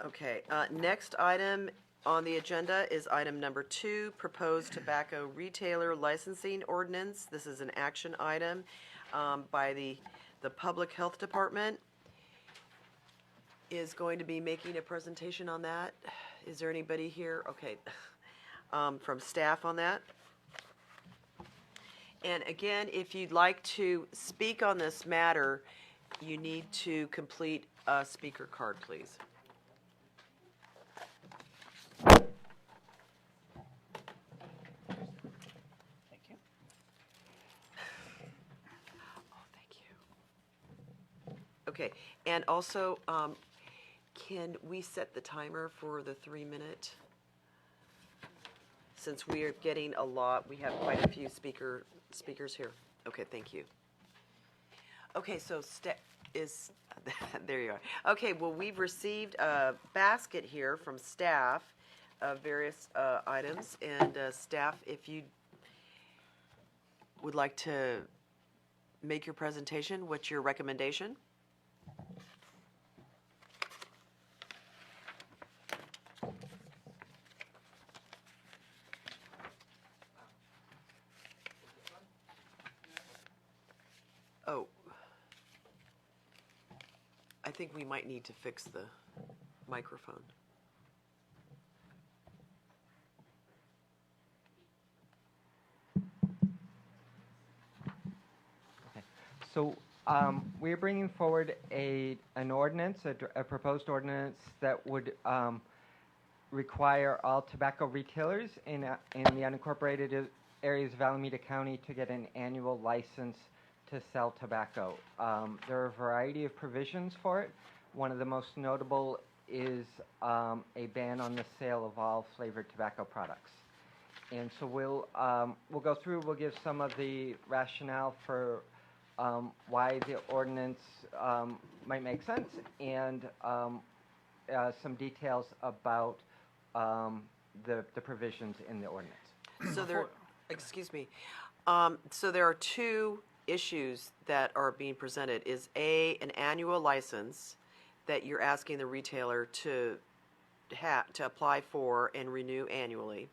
Okay, next item on the agenda is item number 2, proposed tobacco retailer licensing ordinance. This is an action item by the Public Health Department. Is going to be making a presentation on that. Is there anybody here? Okay, from staff on that? And again, if you'd like to speak on this matter, you need to complete a speaker card, please. Thank you. Oh, thank you. Okay, and also, can we set the timer for the 3-minute? Since we are getting a lot, we have quite a few speakers here. Okay, thank you. Okay, so there you are. Okay, well, we've received a basket here from staff of various items, and staff, if you would like to make your presentation, what's your recommendation? Oh, I think we might need to fix the microphone. Okay. So we're bringing forward an ordinance, a proposed ordinance that would require all tobacco retailers in the unincorporated areas of Alameda County to get an annual license to sell tobacco. There are a variety of provisions for it. One of the most notable is a ban on the sale of all flavored tobacco products. And so we'll go through, we'll give some of the rationale for why the ordinance might make sense, and some details about the provisions in the ordinance. So excuse me, so there are 2 issues that are being presented. Is an annual license that you're asking the retailer to apply for and renew annually,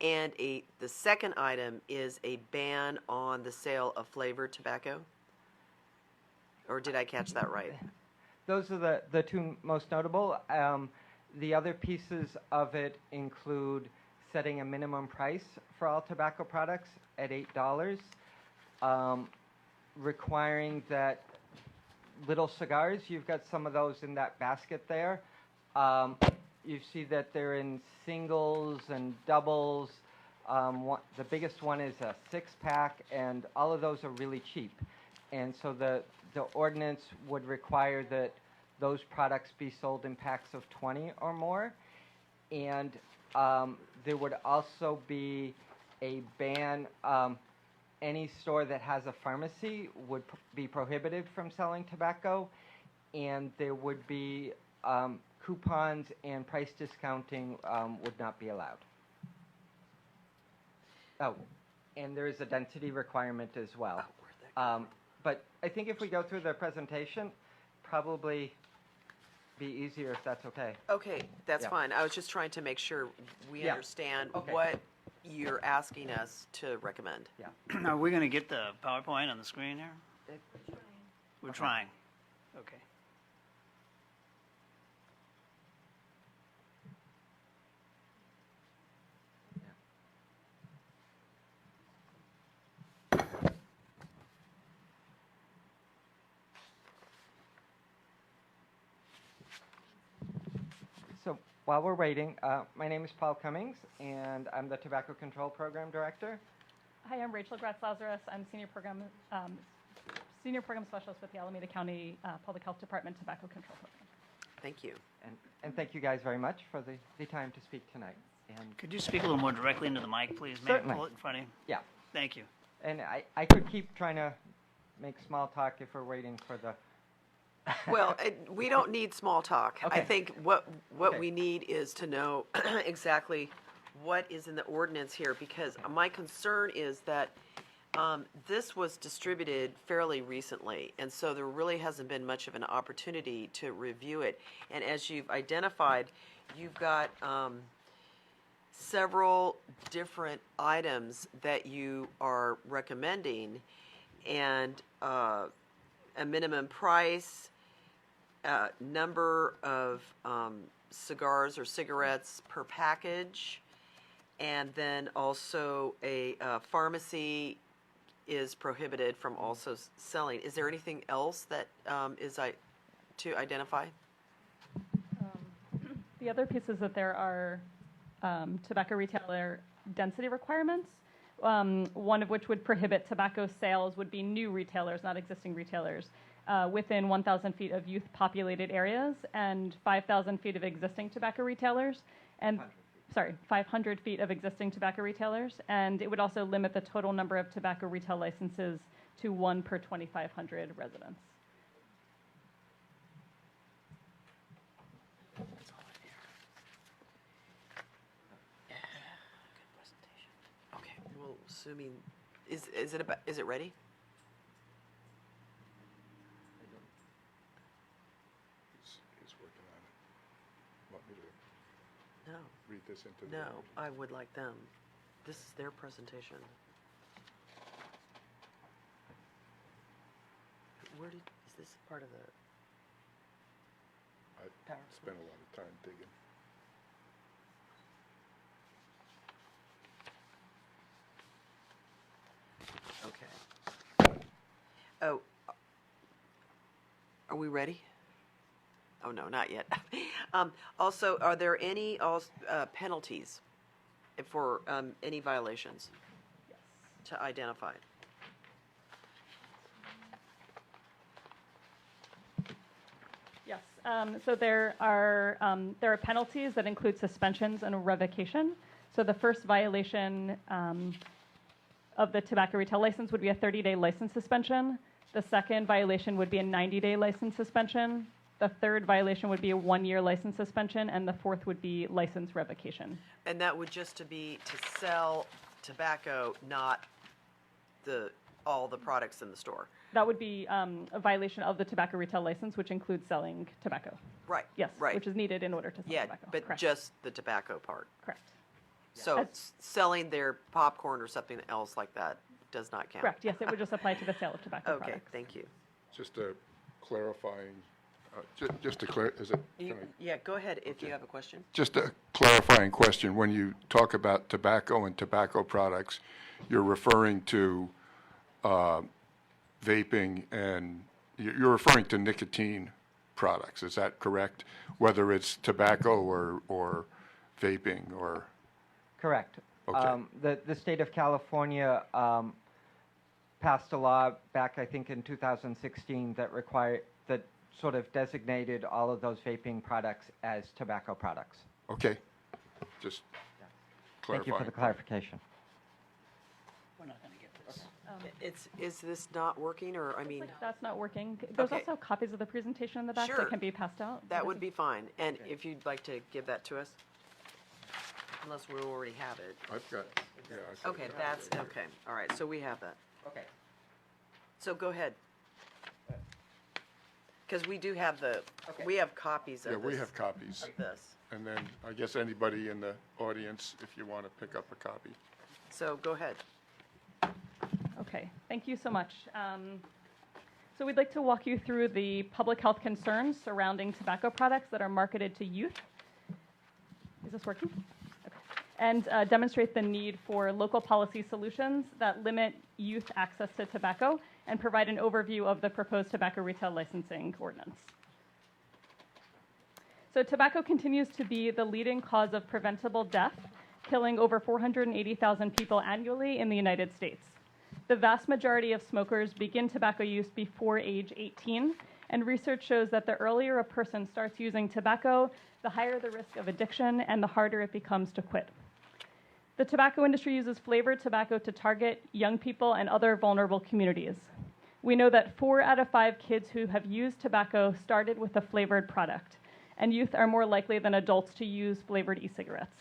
and the second item is a ban on the sale of flavored tobacco? Or did I catch that right? Those are the 2 most notable. The other pieces of it include setting a minimum price for all tobacco products at $8, requiring that little cigars, you've got some of those in that basket there. You see that they're in singles and doubles. The biggest one is a 6-pack, and all of those are really cheap. And so the ordinance would require that those products be sold in packs of 20 or more. And there would also be a ban. Any store that has a pharmacy would be prohibited from selling tobacco, and there would be coupons and price discounting would not be allowed. Oh, and there is a density requirement as well. But I think if we go through the presentation, probably be easier if that's okay. Okay, that's fine. I was just trying to make sure we understand what you're asking us to recommend. Yeah. Are we going to get the PowerPoint on the screen here? We're trying. Okay. So while we're waiting, my name is Paul Cummings, and I'm the Tobacco Control Program Director. Hi, I'm Rachel Gratz-Lazarus. I'm Senior Program Specialist with the Alameda County Public Health Department Tobacco Control Program. Thank you. And thank you guys very much for the time to speak tonight. And Could you speak a little more directly into the mic, please? Certainly. Maybe pull it in front of you. yeah, Thank you. and I could keep trying to make small talk if we're waiting for the... Well, we don't need small talk. I Okay. think what Okay. we need is to know exactly what is in the ordinance here, because my concern is that This was distributed fairly recently, and so there really hasn't been much of an opportunity to review it. And as you've identified, you've got several different items that you are recommending, and a minimum price, number of cigars or cigarettes per package, and then also a pharmacy is prohibited from also selling. Is there anything else that to identify? The other piece is that there are tobacco retailer density requirements, one of which would prohibit tobacco sales would be new retailers, not existing retailers, within 1,000 feet of youth-populated areas and 5,000 feet of existing tobacco retailers, and 500 feet of existing tobacco retailers, and it would also limit the total number of tobacco retail licenses to 1 per 2,500 residents. Okay, well, assuming, is it ready? He's working on it. Want me to No. read this into the? No, I would like them. This is their presentation. Is this part of the, I spent a lot of time digging. okay. Oh, are we ready? Oh, no, not yet. Also, are there any penalties for any violations Yes. to identify? Yes. So there are penalties that include suspensions and revocation. So the first violation of the tobacco retail license would be a 30-day license suspension. The second violation would be a 90-day license suspension. The third violation would be a 1-year license suspension, and the fourth would be license revocation. And that would just to be to sell tobacco, not all the products in the store. That would be a violation of the tobacco retail license, which includes selling tobacco. Right. Yes, Right. which is needed in order to sell Yeah, tobacco. but Correct. just the tobacco part. Correct. So selling their popcorn or something else like that does not count. Correct. Yes, it would just apply to the sale of tobacco Okay, products. thank you. Just a clarifying, just to clear, is it? can I- Yeah, go ahead if you have a question. Just a clarifying question. When you talk about tobacco and tobacco products, you're referring to vaping and you're referring to nicotine products. Is that correct? Whether it's tobacco or vaping or? Correct. Okay. The state of California passed a law back, I think, in 2016 that sort of designated all of those vaping products as tobacco products. Okay. Just Thank clarifying. you for the clarification. We're not going to get this. Is this not working, or, I mean, That's not working. There's Okay. also copies of the presentation in the back Sure. that can be passed out. that would be fine. And if you'd like to give that to us? Unless we already have it. I've got, yeah. I think Okay, I have that's, it. okay, all right, so we have that. Okay. So go ahead. Because we do have we have copies of Yeah, this. we have copies. Of this. And then I guess anybody in the audience, if you want to pick up a copy. So go ahead. Okay, thank you so much. So we'd like to walk you through the public health concerns surrounding tobacco products that are marketed to youth. Is this working? Okay. And demonstrate the need for local policy solutions that limit youth access to tobacco and provide an overview of the proposed tobacco retail licensing ordinance. So tobacco continues to be the leading cause of preventable death, killing over 480,000 people annually in the United States. The vast majority of smokers begin tobacco use before age 18, and research shows that the earlier a person starts using tobacco, the higher the risk of addiction and the harder it becomes to quit. The tobacco industry uses flavored tobacco to target young people and other vulnerable communities. We know that 4 out of 5 kids who have used tobacco started with a flavored product, and youth are more likely than adults to use flavored e-cigarettes.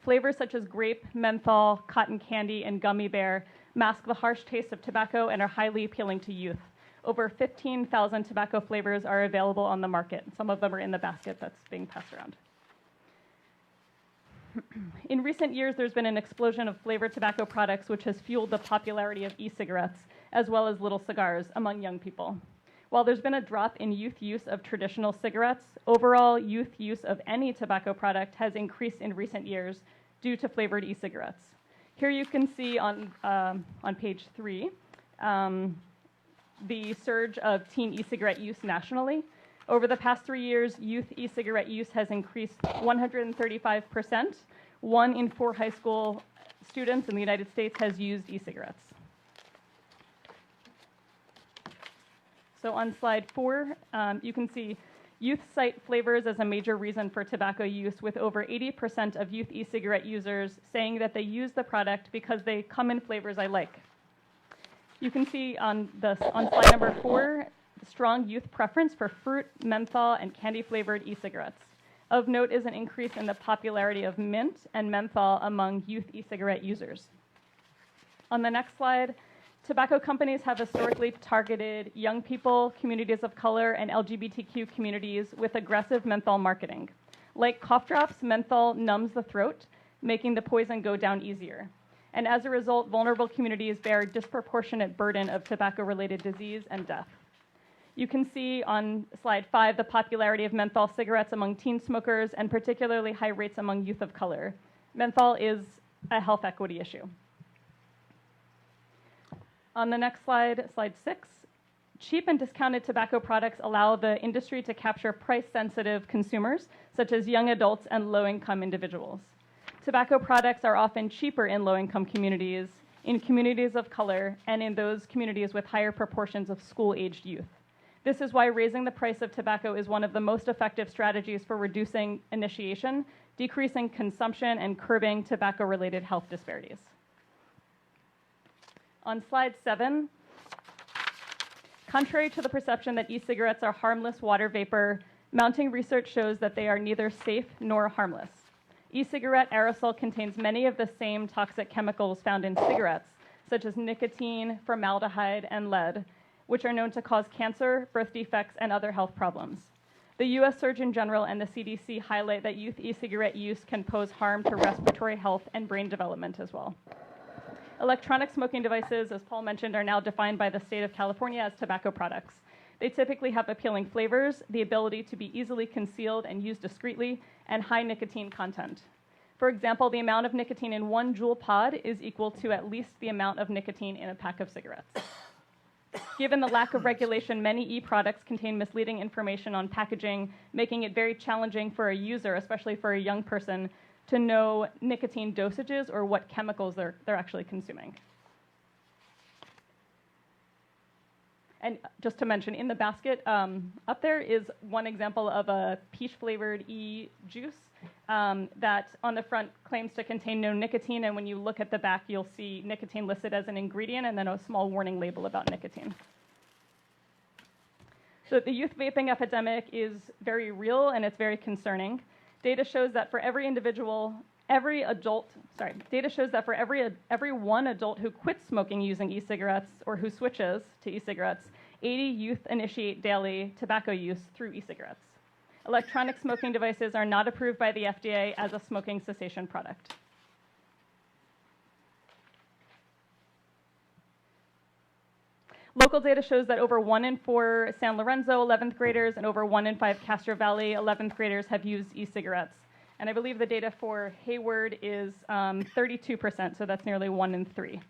Flavors such as grape, menthol, cotton candy, and gummy bear mask the harsh taste of tobacco and are highly appealing to youth. Over 15,000 tobacco flavors are available on the market. Some of them are in the basket that's being passed around. In recent years, there's been an explosion of flavored tobacco products, which has fueled the popularity of e-cigarettes, as well as little cigars among young people. While there's been a drop in youth use of traditional cigarettes, overall youth use of any tobacco product has increased in recent years due to flavored e-cigarettes. Here you can see on page 3 the surge of teen e-cigarette use nationally. Over the past 3 years, youth e-cigarette use has increased 135%. 1 in 4 high school students in the United States has used e-cigarettes. So on slide 4, you can see youth cite flavors as a major reason for tobacco use, with over 80% of youth e-cigarette users saying that they use the product because they come in flavors I like. You can see on slide number 4, the strong youth preference for fruit, menthol, and candy-flavored e-cigarettes. Of note is an increase in the popularity of mint and menthol among youth e-cigarette users. On the next slide, tobacco companies have historically targeted young people, communities of color, and LGBTQ communities with aggressive menthol marketing. Like cough drops, menthol numbs the throat, making the poison go down easier. And as a result, vulnerable communities bear a disproportionate burden of tobacco-related disease and death. You can see on slide 5 the popularity of menthol cigarettes among teen smokers and particularly high rates among youth of color. Menthol is a health equity issue. On the next slide, slide 6, cheap and discounted tobacco products allow the industry to capture price-sensitive consumers, such as young adults and low-income individuals. Tobacco products are often cheaper in low-income communities, in communities of color, and in those communities with higher proportions of school-aged youth. This is why raising the price of tobacco is one of the most effective strategies for reducing initiation, decreasing consumption, and curbing tobacco-related health disparities. On slide 7, contrary to the perception that e-cigarettes are harmless water vapor, mounting research shows that they are neither safe nor harmless. E-cigarette aerosol contains many of the same toxic chemicals found in cigarettes, such as nicotine, formaldehyde, and lead, which are known to cause cancer, birth defects, and other health problems. The U.S. Surgeon General and the CDC highlight that youth e-cigarette use can pose harm to respiratory health and brain development as well. Electronic smoking devices, as Paul mentioned, are now defined by the state of California as tobacco products. They typically have appealing flavors, the ability to be easily concealed and used discreetly, and high nicotine content. For example, the amount of nicotine in 1 Juul pod is equal to at least the amount of nicotine in a pack of cigarettes. Given the lack of regulation, many e-products contain misleading information on packaging, making it very challenging for a user, especially for a young person, to know nicotine dosages or what chemicals they're actually consuming. And just to mention, in the basket up there is one example of a peach-flavored e-juice that on the front claims to contain no nicotine, and when you look at the back, you'll see nicotine listed as an ingredient and then a small warning label about nicotine. So the youth vaping epidemic is very real and it's very concerning. Data shows that for every one adult who quits smoking using e-cigarettes or who switches to e-cigarettes, 80 youth initiate daily tobacco use through e-cigarettes. Electronic smoking devices are not approved by the FDA as a smoking cessation product. Local data shows that over 1 in 4 San Lorenzo 11th graders and over 1 in 5 Castro Valley 11th graders have used e-cigarettes. And I believe the data for Hayward is 32%, so that's nearly 1 in 3.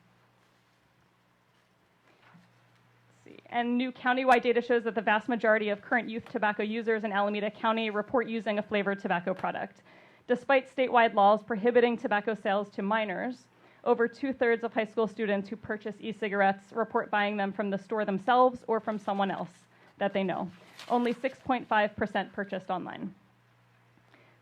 And new countywide data shows that the vast majority of current youth tobacco users in Alameda County report using a flavored tobacco product. Despite statewide laws prohibiting tobacco sales to minors, over 2/3 of high school students who purchase e-cigarettes report buying them from the store themselves or from someone else that they know. Only 6.5% purchased online.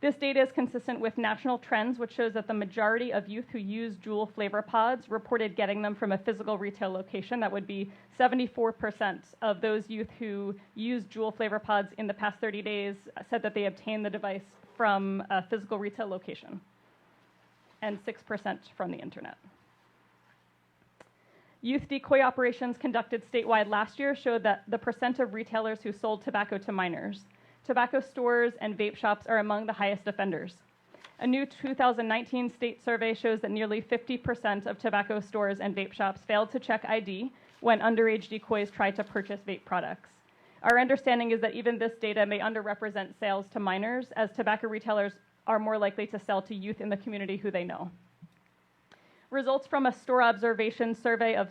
This data is consistent with national trends, which shows that the majority of youth who use Juul flavor pods reported getting them from a physical retail location. That would be 74% of those youth who use Juul flavor pods in the past 30 days said that they obtained the device from a physical retail location, and 6% from the internet. Youth decoy operations conducted statewide last year showed that the percent of retailers who sold tobacco to minors. Tobacco stores and vape shops are among the highest offenders. A new 2019 state survey shows that nearly 50% of tobacco stores and vape shops failed to check ID when underage decoys tried to purchase vape products. Our understanding is that even this data may underrepresent sales to minors, as tobacco retailers are more likely to sell to youth in the community who they know. Results from a store observation survey of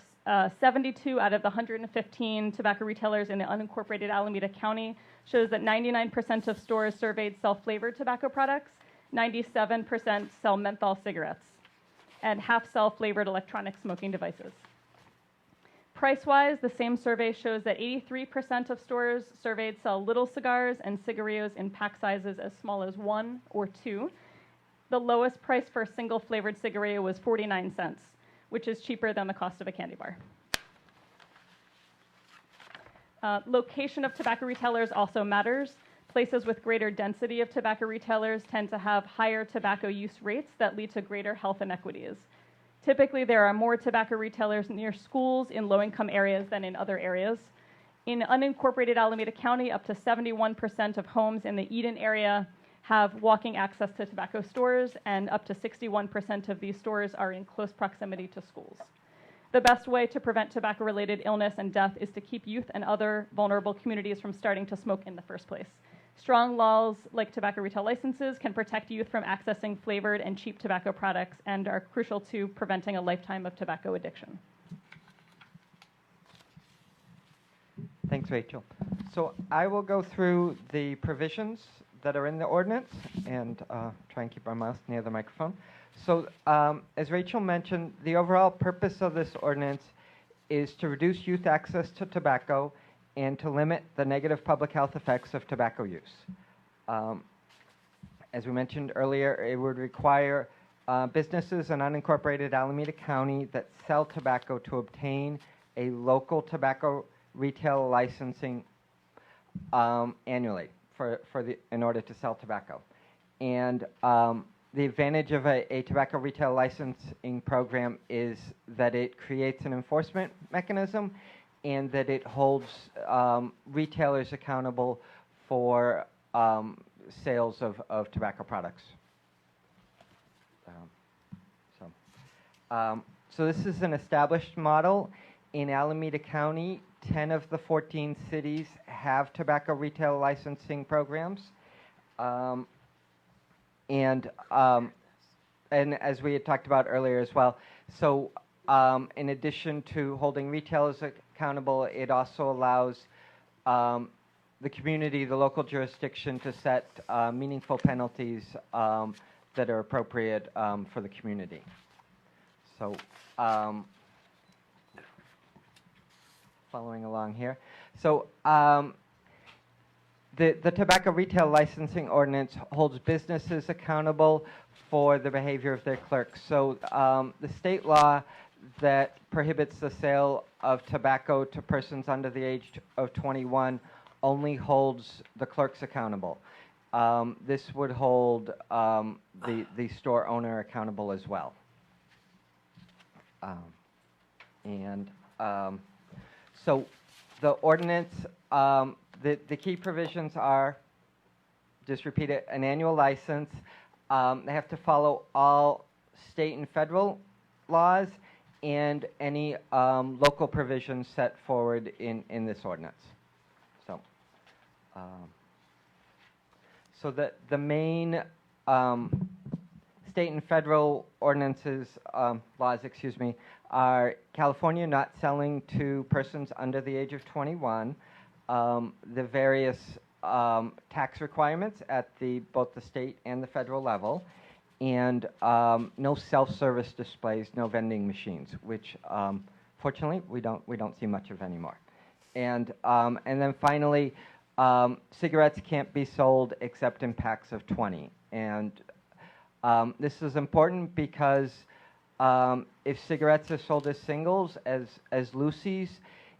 72 out of the 115 tobacco retailers in the unincorporated Alameda County shows that 99% of stores surveyed sell flavored tobacco products, 97% sell menthol cigarettes, and half sell flavored electronic smoking devices. Price-wise, the same survey shows that 83% of stores surveyed sell little cigars and cigarillos in pack sizes as small as 1 or 2. The lowest price for a single flavored cigarillo was 49 cents, which is cheaper than the cost of a candy bar. Location of tobacco retailers also matters. Places with greater density of tobacco retailers tend to have higher tobacco use rates that lead to greater health inequities. Typically, there are more tobacco retailers near schools in low-income areas than in other areas. In unincorporated Alameda County, up to 71% of homes in the Eden area have walking access to tobacco stores, and up to 61% of these stores are in close proximity to schools. The best way to prevent tobacco-related illness and death is to keep youth and other vulnerable communities from starting to smoke in the first place. Strong laws like tobacco retail licenses can protect youth from accessing flavored and cheap tobacco products and are crucial to preventing a lifetime of tobacco addiction. Thanks, Rachel. So I will go through the provisions that are in the ordinance and try and keep our mouths near the microphone. So as Rachel mentioned, the overall purpose of this ordinance is to reduce youth access to tobacco and to limit the negative public health effects of tobacco use. As we mentioned earlier, it would require businesses in unincorporated Alameda County that sell tobacco to obtain a local tobacco retail licensing annually in order to sell tobacco. And the advantage of a tobacco retail licensing program is that it creates an enforcement mechanism and that it holds retailers accountable for sales of tobacco products. So this is an established model. In Alameda County, 10 of the 14 cities have tobacco retail licensing programs. And as we had talked about earlier as well, so in addition to holding retailers accountable, it also allows the community, the local jurisdiction, to set meaningful penalties that are appropriate for the community. So following along here. So the tobacco retail licensing ordinance holds businesses accountable for the behavior of their clerks. So the state law that prohibits the sale of tobacco to persons under the age of 21 only holds the clerks accountable. This would hold the store owner accountable as well. So the ordinance, the key provisions are, just repeat it, an annual license. They have to follow all state and federal laws and any local provisions set forward in this ordinance. So the main state and federal ordinances, laws, excuse me, are California not selling to persons under the age of 21, the various tax requirements at both the state and the federal level, and no self-service displays, no vending machines, which fortunately we don't see much of anymore. And then finally, cigarettes can't be sold except in packs of 20. And this is important because if cigarettes are sold as singles, as loosies,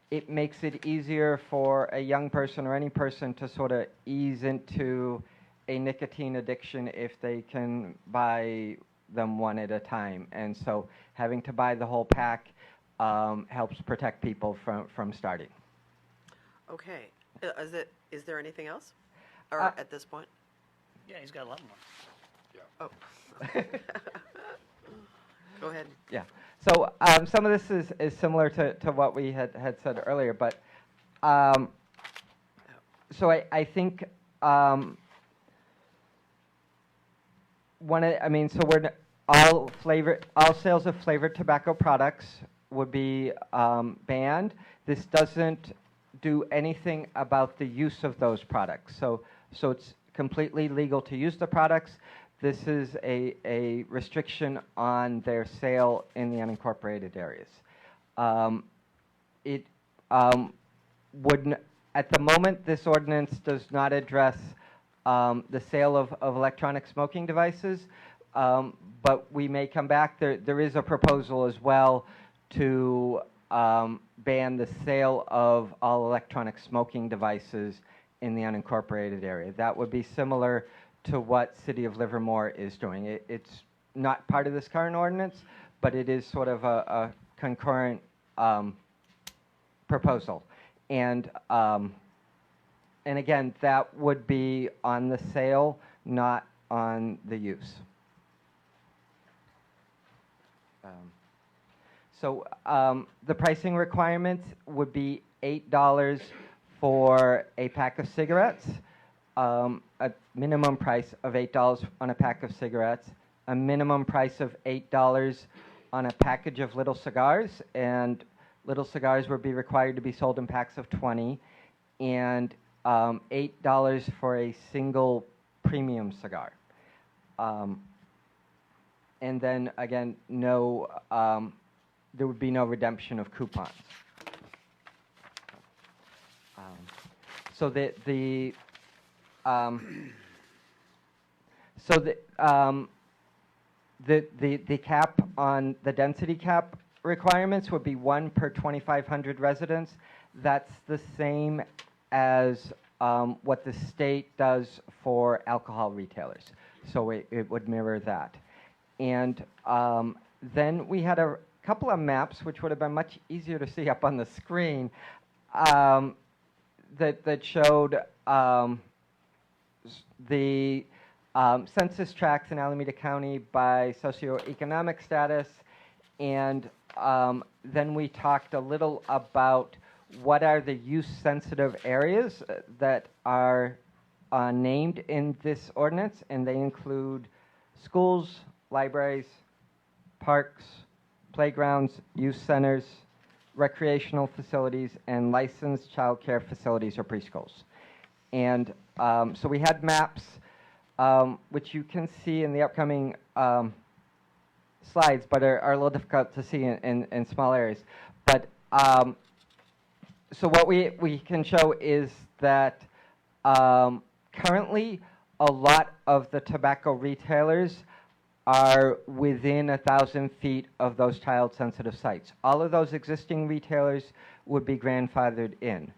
it makes it easier for a young person or any person to sort of ease into a nicotine addiction if they can buy them one at a time. And so having to buy the whole pack helps protect people from starting. Okay. Is there anything else? Or Uh, at this point? Yeah, he's got a lot more. Oh. Go ahead. Yeah. So some of this is similar to what we had said earlier, but so I think so all sales of flavored tobacco products would be banned. This doesn't do anything about the use of those products. So it's completely legal to use the products. This is a restriction on their sale in the unincorporated areas. It wouldn't, at the moment, this ordinance does not address the sale of electronic smoking devices, but we may come back. There is a proposal as well to ban the sale of all electronic smoking devices in the unincorporated area. That would be similar to what City of Livermore is doing. It's not part of this current ordinance, but it is sort of a concurrent proposal. And again, that would be on the sale, not on the use. The pricing requirement would be $8 for a pack of cigarettes, a minimum price of $8 on a pack of cigarettes, a minimum price of $8 on a package of little cigars, and little cigars would be required to be sold in packs of 20, and $8 for a single premium cigar. And then again, there would be no redemption of coupons. The cap on the density cap requirements would be 1 per 2,500 residents. That's the same as what the state does for alcohol retailers. So it would mirror that. And then we had a couple of maps, which would have been much easier to see up on the screen, that showed the census tracts in Alameda County by socioeconomic status, and then we talked a little about what are the use-sensitive areas that are named in this ordinance, and they include schools, libraries, parks, playgrounds, youth centers, recreational facilities, and licensed child care facilities or preschools. And so we had maps, which you can see in the upcoming slides, but are a little difficult to see in small areas. But so what we can show is that currently a lot of the tobacco retailers are within 1,000 feet of those child-sensitive sites. All of those existing retailers would be grandfathered in.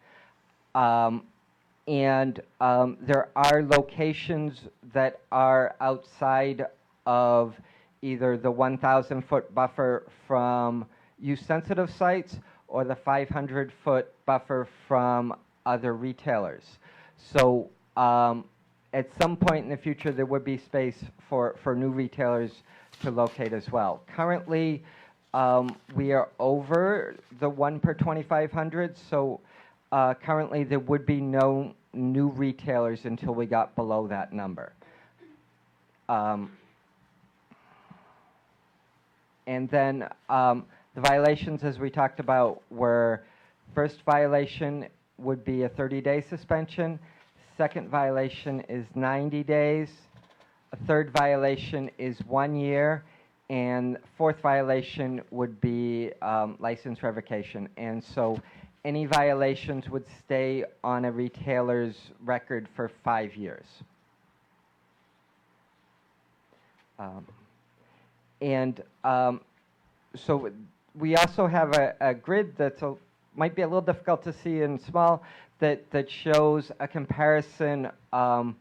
There are locations that are outside of either the 1,000-foot buffer from use-sensitive sites or the 500-foot buffer from other retailers. So at some point in the future, there would be space for new retailers to locate as well. Currently, we are over the 1 per 2,500, so currently there would be no new retailers until we got below that number. And then the violations, as we talked about, were first violation would be a 30-day suspension. Second violation is 90 days. A third violation is 1 year. And fourth violation would be license revocation. And so any violations would stay on a retailer's record for 5 years. So we also have a grid that's might be a little difficult to see in small, that shows a comparison of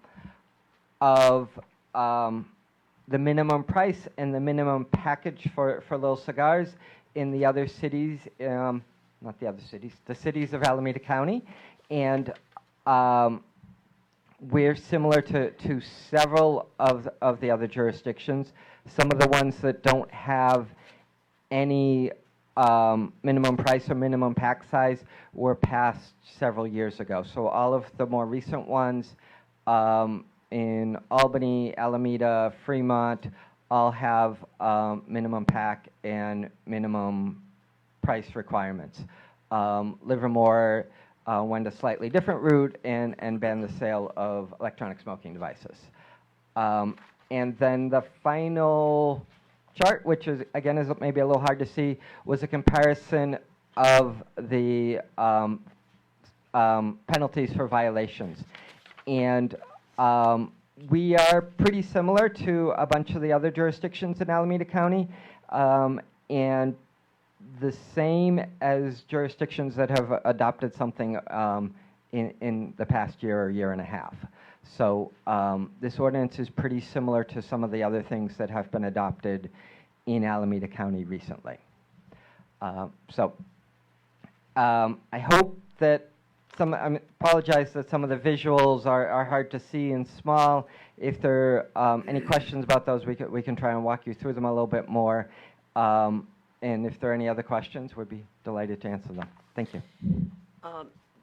the minimum price and the minimum package for little cigars in the other cities, not the other cities, the cities of Alameda County, and we're similar to several of the other jurisdictions. Some of the ones that don't have any minimum price or minimum pack size were passed several years ago. So all of the more recent ones in Albany, Alameda, Fremont, all have minimum pack and minimum price requirements. Livermore went a slightly different route and banned the sale of electronic smoking devices. And then the final chart, which is again is maybe a little hard to see, was a comparison of the penalties for violations. And we are pretty similar to a bunch of the other jurisdictions in Alameda County, and the same as jurisdictions that have adopted something in the past year or year and a half. So this ordinance is pretty similar to some of the other things that have been adopted in Alameda County recently. I hope that I apologize that some of the visuals are hard to see and small. If there are any questions about those, we can try and walk you through them a little bit more. And if there are any other questions, we'd be delighted to answer them. Thank you.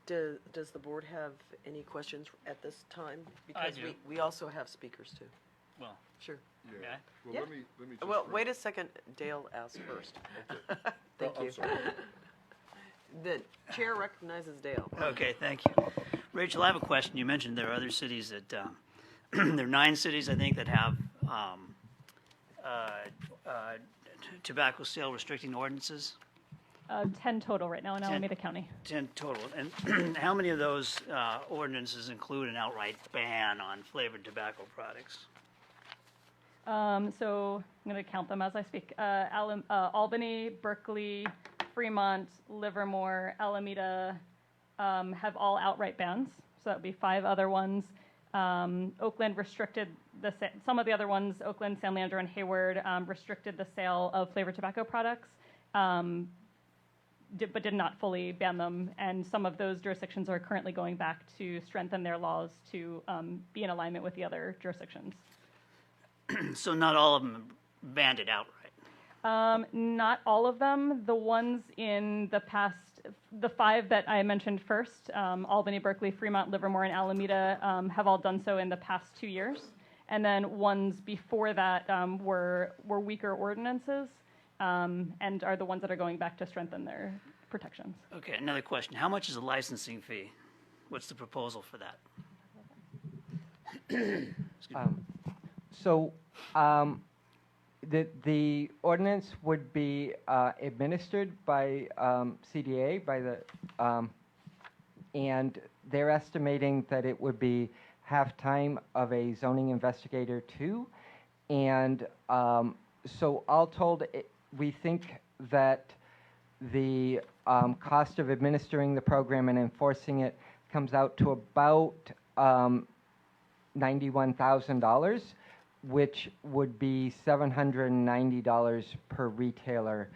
Does the board have any questions at this time? I Because do. we also have speakers too. Well, Sure. okay. Well, Yeah. let me just. Well, wait a second, Dale asked first. Thank I'm you. sorry. Oh. The chair recognizes Dale. Okay, thank you. Rachel, I have a question. You mentioned there are other cities that, there are 9 cities, I think, that have tobacco sale restricting ordinances, 10 total right now in 10. Alameda County. 10 total. And how many of those ordinances include an outright ban on flavored tobacco products? So I'm going to count them as I speak. Albany, Berkeley, Fremont, Livermore, Alameda have all outright bans. So that would be 5 other ones. Oakland restricted some of the other ones. Oakland, San Leandro, and Hayward restricted the sale of flavored tobacco products, but did not fully ban them. And some of those jurisdictions are currently going back to strengthen their laws to be in alignment with the other jurisdictions. So not all of them banned it outright. Not all of them. The ones in the past, the 5 that I mentioned first, Albany, Berkeley, Fremont, Livermore, and Alameda, have all done so in the past 2 years. And then ones before that were weaker ordinances and are the ones that are going back to strengthen their protections. Okay, another question. How much is a licensing fee? What's the proposal for that? The ordinance would be administered by CDA, and they're estimating that it would be half time of a zoning investigator too. And so all told, we think that the cost of administering the program and enforcing it comes out to about $91,000, which would be $790 per retailer,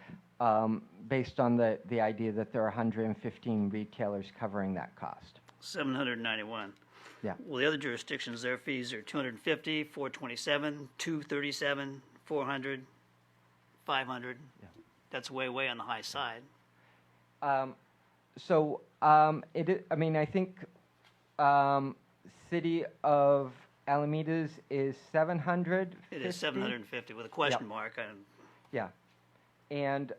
based on the idea that there are 115 retailers covering that cost. 791. Yeah. Well, the other jurisdictions, their fees are 250, 427, 237, 400, 500. Yeah. That's way on the high side. I think City of Alameda's is 700. It is 750 with a question mark. Yeah, and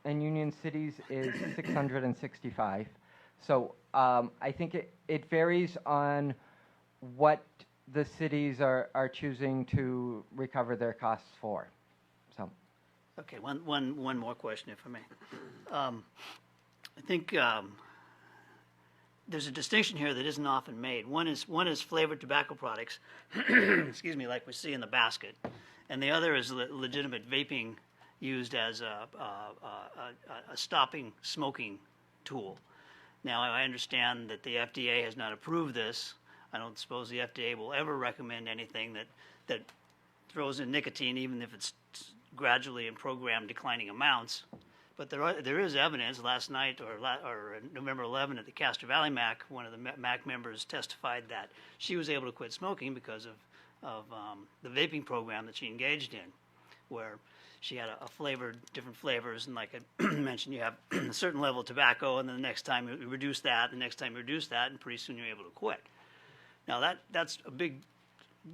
Union City's is 665. So I think it varies on what the cities are choosing to recover their costs for. So. Okay, one more question, if I may. I think there's a distinction here that isn't often made. One is flavored tobacco products, excuse me, like we see in the basket, and the other is legitimate vaping used as a stopping smoking tool. Now, I understand that the FDA has not approved this. I don't suppose the FDA will ever recommend anything that throws in nicotine, even if it's gradually and programmed declining amounts. But there is evidence. Last night or November 11 at the Castro Valley MAC, one of the MAC members testified that she was able to quit smoking because of the vaping program that she engaged in, where she had different flavors, and like I mentioned, you have a certain level of tobacco, and then the next time you reduce that, the next time you reduce that, and pretty soon you're able to quit. Now that's a big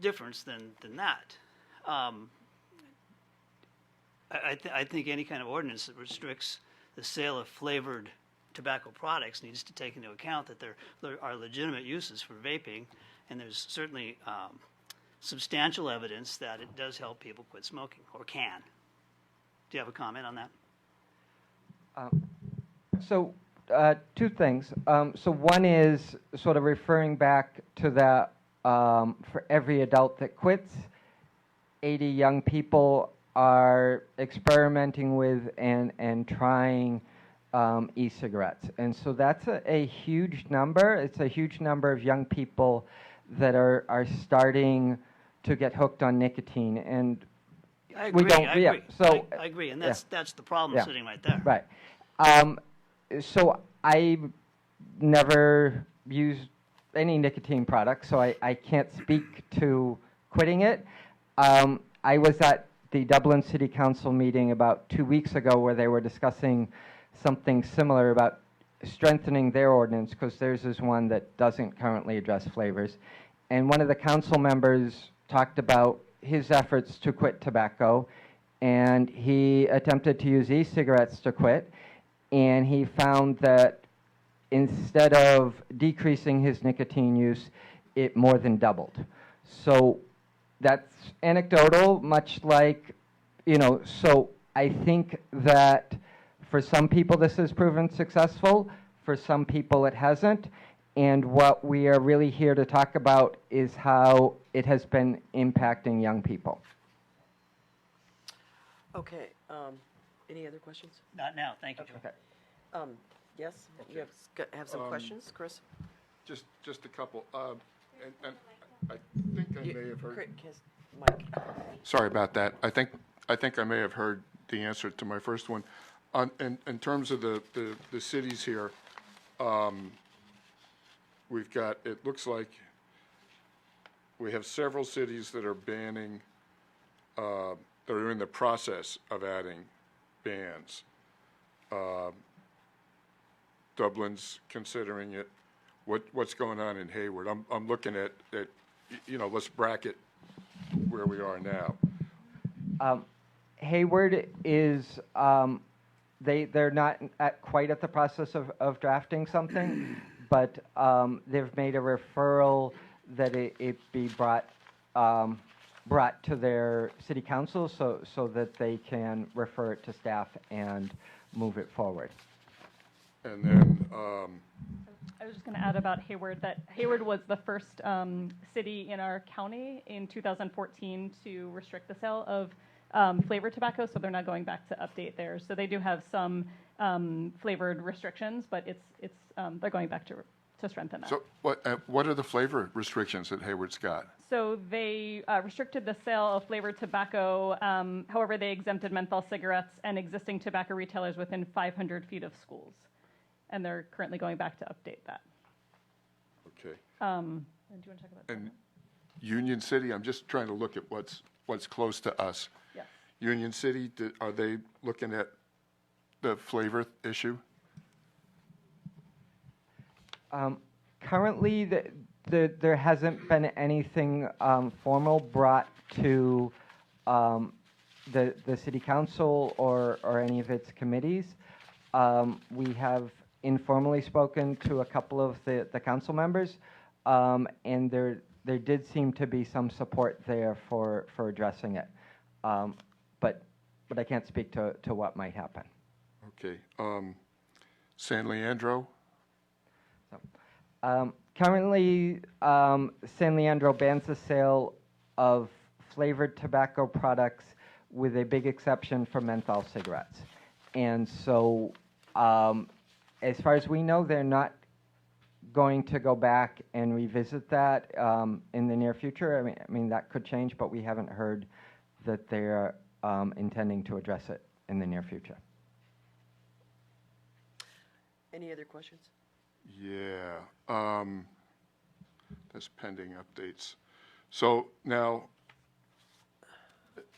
difference than that. I think any kind of ordinance that restricts the sale of flavored tobacco products needs to take into account that there are legitimate uses for vaping, and there's certainly substantial evidence that it does help people quit smoking, or can. Do you have a comment on that? So, two things. So one is sort of referring back to that for every adult that quits, 80 young people are experimenting with and trying e-cigarettes. And so that's a huge number. It's a huge number of young people that are starting to get hooked on nicotine. And I agree. I agree, and that's the problem sitting right there. Right. So I never used any nicotine products, so I can't speak to quitting it. I was at the Dublin City Council meeting about 2 weeks ago where they were discussing something similar about strengthening their ordinance, because theirs is one that doesn't currently address flavors. And one of the council members talked about his efforts to quit tobacco, and he attempted to use e-cigarettes to quit, and he found that instead of decreasing his nicotine use, it more than doubled. So that's anecdotal, much like, so I think that for some people this has proven successful, for some people it hasn't, and what we are really here to talk about is how it has been impacting young people. Okay, any other questions? Not now, thank you, Joe. Okay. Yes, you have some questions, Chris? Just a couple. And I think I may have heard. Mike. Sorry about that. I think I may have heard the answer to my first one. In terms of the cities here, we've got, it looks like we have several cities that are banning, that are in the process of adding bans. Dublin's considering it. What's going on in Hayward? I'm looking at let's bracket where we are now. Hayward is, they're not quite at the process of drafting something, but they've made a referral that it be brought to their city council so that they can refer it to staff and move it forward. And then, I was just going to add about Hayward that Hayward was the first city in our county in 2014 to restrict the sale of flavored tobacco, so they're not going back to update theirs. So they do have some flavored restrictions, but they're going back to strengthen that. so what are the flavor restrictions that Hayward's got? So they restricted the sale of flavored tobacco. However, they exempted menthol cigarettes and existing tobacco retailers within 500 feet of schools. And they're currently going back to update that. Okay. And do you want to talk about And Union City, I'm just trying to look at what's close to us. Yes. Union City, are they looking at the flavor issue? Currently, there hasn't been anything formal brought to the city council or any of its committees. We have informally spoken to a couple of the council members, and there did seem to be some support there for addressing it. But I can't speak to what might happen. Okay. San Leandro? Currently, San Leandro bans the sale of flavored tobacco products with a big exception for menthol cigarettes. And so, as far as we know, they're not going to go back and revisit that in the near future. I mean that could change, but we haven't heard that they're intending to address it in the near future. Any other questions? Yeah, that's pending updates. So now,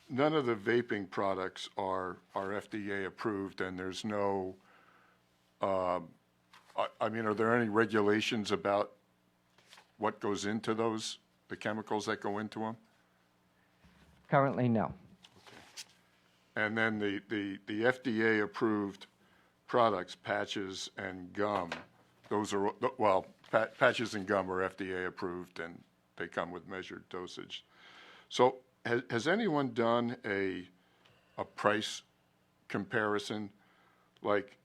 none of the vaping products are FDA approved, and there's no, I mean, are there any regulations about what goes into those, the chemicals that go into them? Currently, no. And then the FDA-approved products, patches and gum, those are, well, patches and gum are FDA-approved, and they come with measured dosage. So has anyone done a price comparison? Like,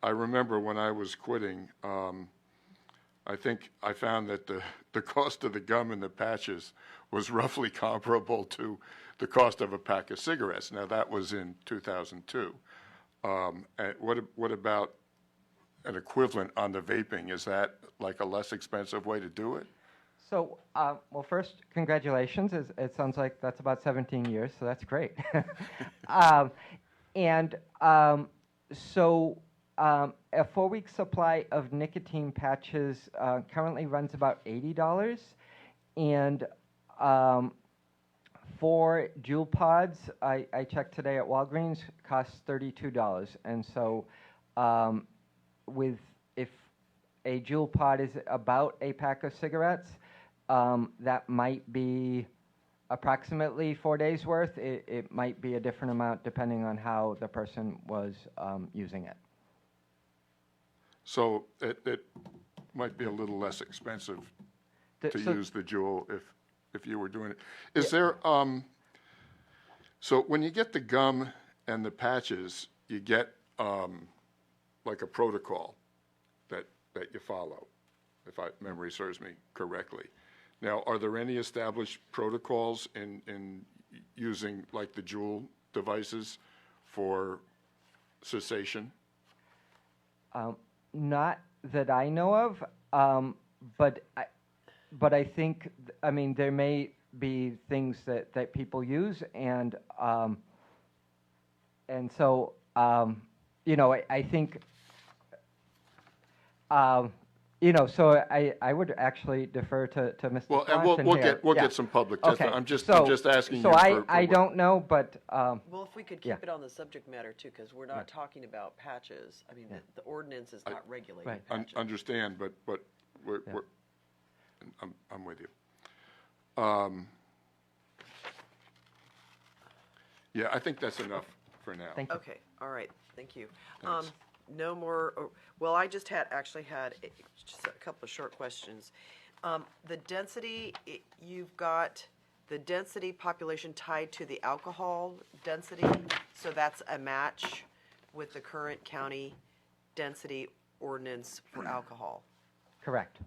I remember when I was quitting, I think I found that the cost of the gum and the patches was roughly comparable to the cost of a pack of cigarettes. Now, that was in 2002. And what about an equivalent on the vaping? Is that like a less expensive way to do it? So, well, first, congratulations. It sounds like that's about 17 years, so that's great. A 4-week supply of nicotine patches currently runs about $80, and for Juul pods, I checked today at Walgreens, costs $32. And so, if a Juul pod is about a pack of cigarettes, that might be approximately 4 days worth. It might be a different amount depending on how the person was using it. So it might be a little less expensive to use the Juul if you were doing it. Is there, so when you get the gum and the patches, you get like a protocol that you follow, if memory serves me correctly. Now, are there any established protocols in using like the Juul devices for cessation? Not that I know of, but I think, I mean, there may be things that people use, and so, you know, I think, you know, so I would actually defer to Mr. Well, and Swanson we'll here. get some public Okay, testimony. I'm just asking so you I for I what- don't know, but Well, if we could keep Yeah. it on the subject matter too, because we're not talking about patches. I mean, the ordinance is not regulating Right. patches. understand, but we're, I'm with you. Yeah, I think that's enough for now. thank you. Okay, all right, thank you. Thanks. No more, well, I just actually had just a couple of short questions. The density, you've got the density population tied to the alcohol density, so that's a match with the current county density ordinance for alcohol. Correct.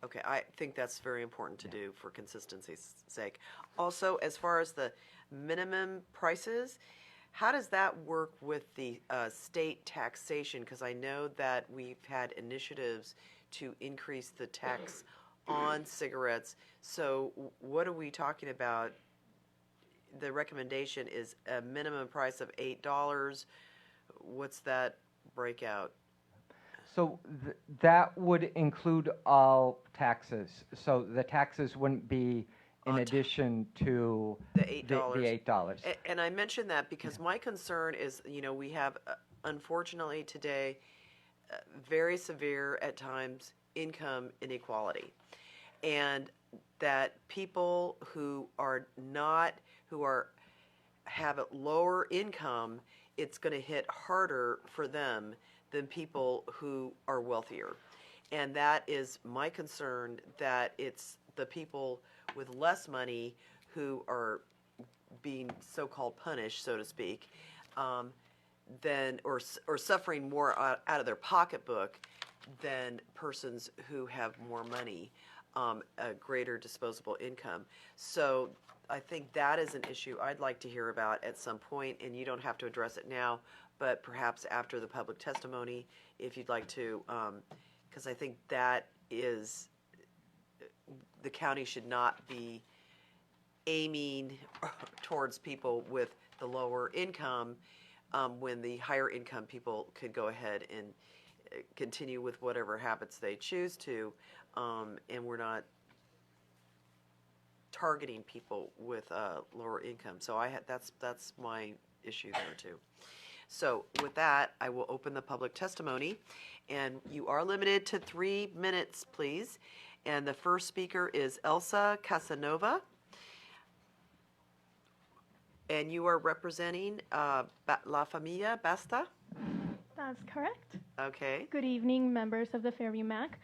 Okay, I think that's very important to do for consistency's sake. Also, as far as the minimum prices, how does that work with the state taxation? Because I know that we've had initiatives to increase the tax on cigarettes. So what are we talking about? The recommendation is a minimum price of $8. What's that breakout? So that would include all taxes. So the taxes wouldn't be in addition to The $8. The $8. And I mention that because my concern is, you know, we have, unfortunately today, very severe at times income inequality. And that people who have a lower income, it's going to hit harder for them than people who are wealthier. And that is my concern, that it's the people with less money who are being so-called punished, so to speak, or suffering more out of their pocketbook than persons who have more money, a greater disposable income. So I think that is an issue I'd like to hear about at some point, and you don't have to address it now, but perhaps after the public testimony, if you'd like to, because I think that is, the county should not be aiming towards people with the lower income, when the higher income people could go ahead and continue with whatever habits they choose to, and we're not targeting people with lower income. So that's my issue there too. So with that, I will open the public testimony, and you are limited to 3 minutes, please. And the first speaker is Elsa Casanova, and you are representing La Familia Basta. That's correct. Okay. Good evening, members of the Fairview MAC.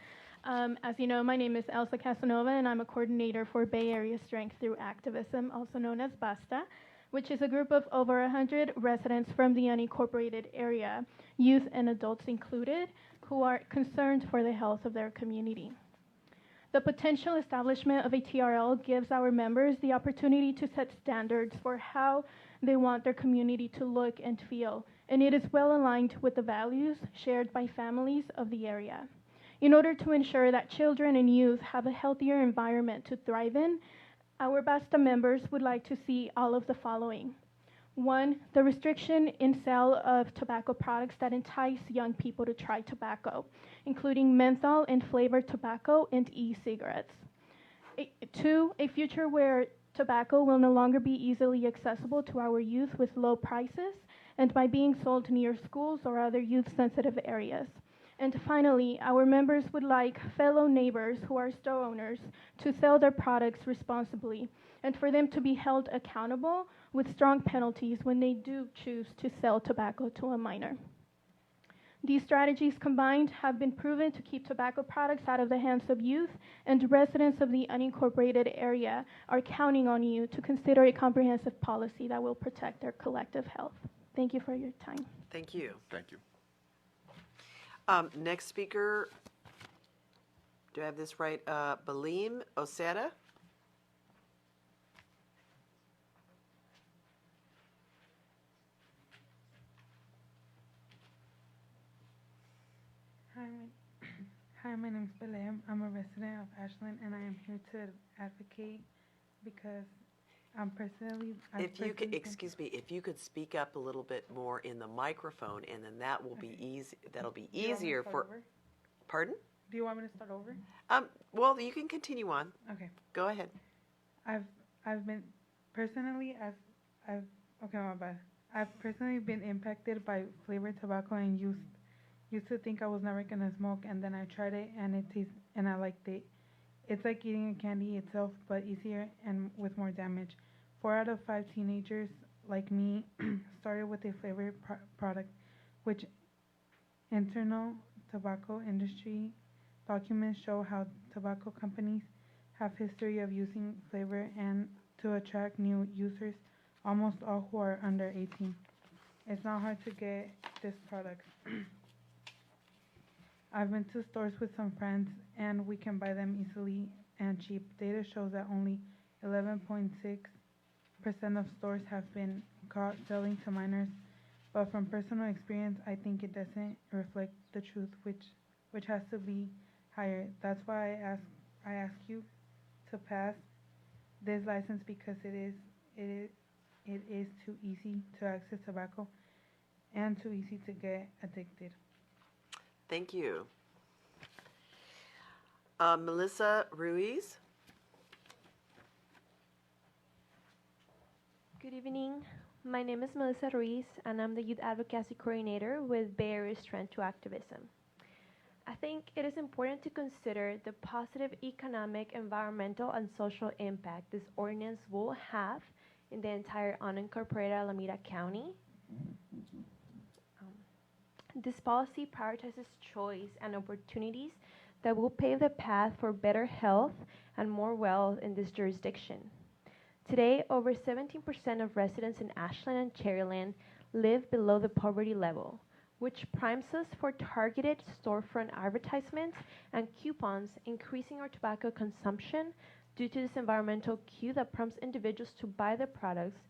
As you know, my name is Elsa Casanova, and I'm a coordinator for Bay Area Strength Through Activism, also known as BASTA, which is a group of over 100 residents from the unincorporated area, youth and adults included, who are concerned for the health of their community. The potential establishment of a TRL gives our members the opportunity to set standards for how they want their community to look and feel, and it is well aligned with the values shared by families of the area. In order to ensure that children and youth have a healthier environment to thrive in, our BASTA members would like to see all of the following. 1, the restriction in sale of tobacco products that entice young people to try tobacco, including menthol and flavored tobacco and e-cigarettes. 2, a future where tobacco will no longer be easily accessible to our youth with low prices and by being sold near schools or other youth-sensitive areas. And finally, our members would like fellow neighbors who are store owners to sell their products responsibly and for them to be held accountable with strong penalties when they do choose to sell tobacco to a minor. These strategies combined have been proven to keep tobacco products out of the hands of youth, and residents of the unincorporated area are counting on you to consider a comprehensive policy that will protect their collective health. Thank you for your time. Thank you. Thank you. Next speaker, do I have this right? Balim Oseda? Hi, my name is Belem. I'm a resident of Ashland, and I am here to advocate because I'm personally. Excuse me, if you could speak up a little bit more in the microphone, and then that will be easy. That'll be easier for. Pardon? Do you want me to start over? Well, you can continue on. Okay. Go ahead. I've been personally okay, my bad. I've personally been impacted by flavored tobacco and used to think I was never gonna smoke, and then I tried it and I liked it. It's like eating a candy itself, but easier and with more damage. 4 out of 5 teenagers like me started with a flavored product, which internal tobacco industry documents show how tobacco companies have history of using flavor and to attract new users, almost all who are under 18. It's not hard to get this product. I've been to stores with some friends, and we can buy them easily and cheap. Data shows that only 11.6% of stores have been caught selling to minors, but from personal experience, I think it doesn't reflect the truth, which has to be higher. That's why I ask you to pass this license, because it is too easy to access tobacco and too easy to get addicted. Thank you. Melissa Ruiz. Good evening. My name is Melissa Ruiz, and I'm the Youth Advocacy Coordinator with Bay Area Strength to Activism. I think it is important to consider the positive economic, environmental, and social impact this ordinance will have in the entire unincorporated Alameda County. This policy prioritizes choice and opportunities that will pave the path for better health and more wealth in this jurisdiction. Today, over 17% of residents in Ashland and Cherryland live below the poverty level, which primes us for targeted storefront advertisements and coupons, increasing our tobacco consumption due to this environmental cue that prompts individuals to buy the products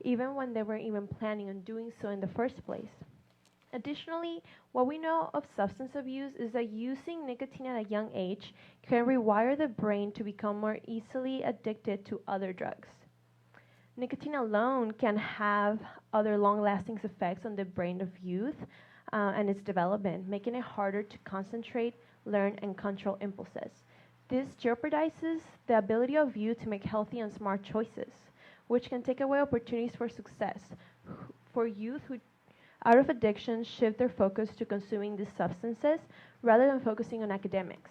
even when they weren't even planning on doing so in the first place. Additionally, what we know of substance abuse is that using nicotine at a young age can rewire the brain to become more easily addicted to other drugs. Nicotine alone can have other long-lasting effects on the brain of youth and its development, making it harder to concentrate, learn, and control impulses. This jeopardizes the ability of youth to make healthy and smart choices, which can take away opportunities for success. For youth who, out of addiction, shift their focus to consuming these substances rather than focusing on academics.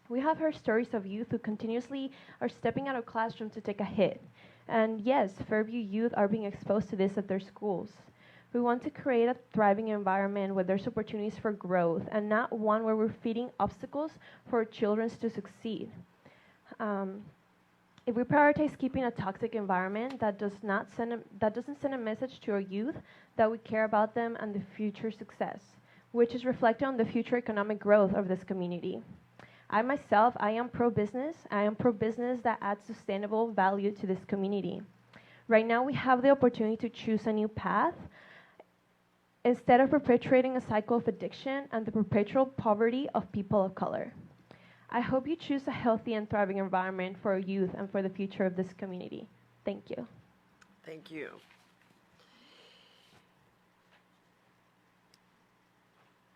We have heard stories of youth who continuously are stepping out of classroom to take a hit. And yes, Fairview youth are being exposed to this at their schools. We want to create a thriving environment where there's opportunities for growth and not one where we're feeding obstacles for children to succeed. If we prioritize keeping a toxic environment, that doesn't send a message to our youth that we care about them and the future success, which is reflected on the future economic growth of this community. I myself, I am pro-business. I am pro-business that adds sustainable value to this community. Right now, we have the opportunity to choose a new path instead of perpetuating a cycle of addiction and the perpetual poverty of people of color. I hope you choose a healthy and thriving environment for our youth and for the future of this community. Thank you. Thank you.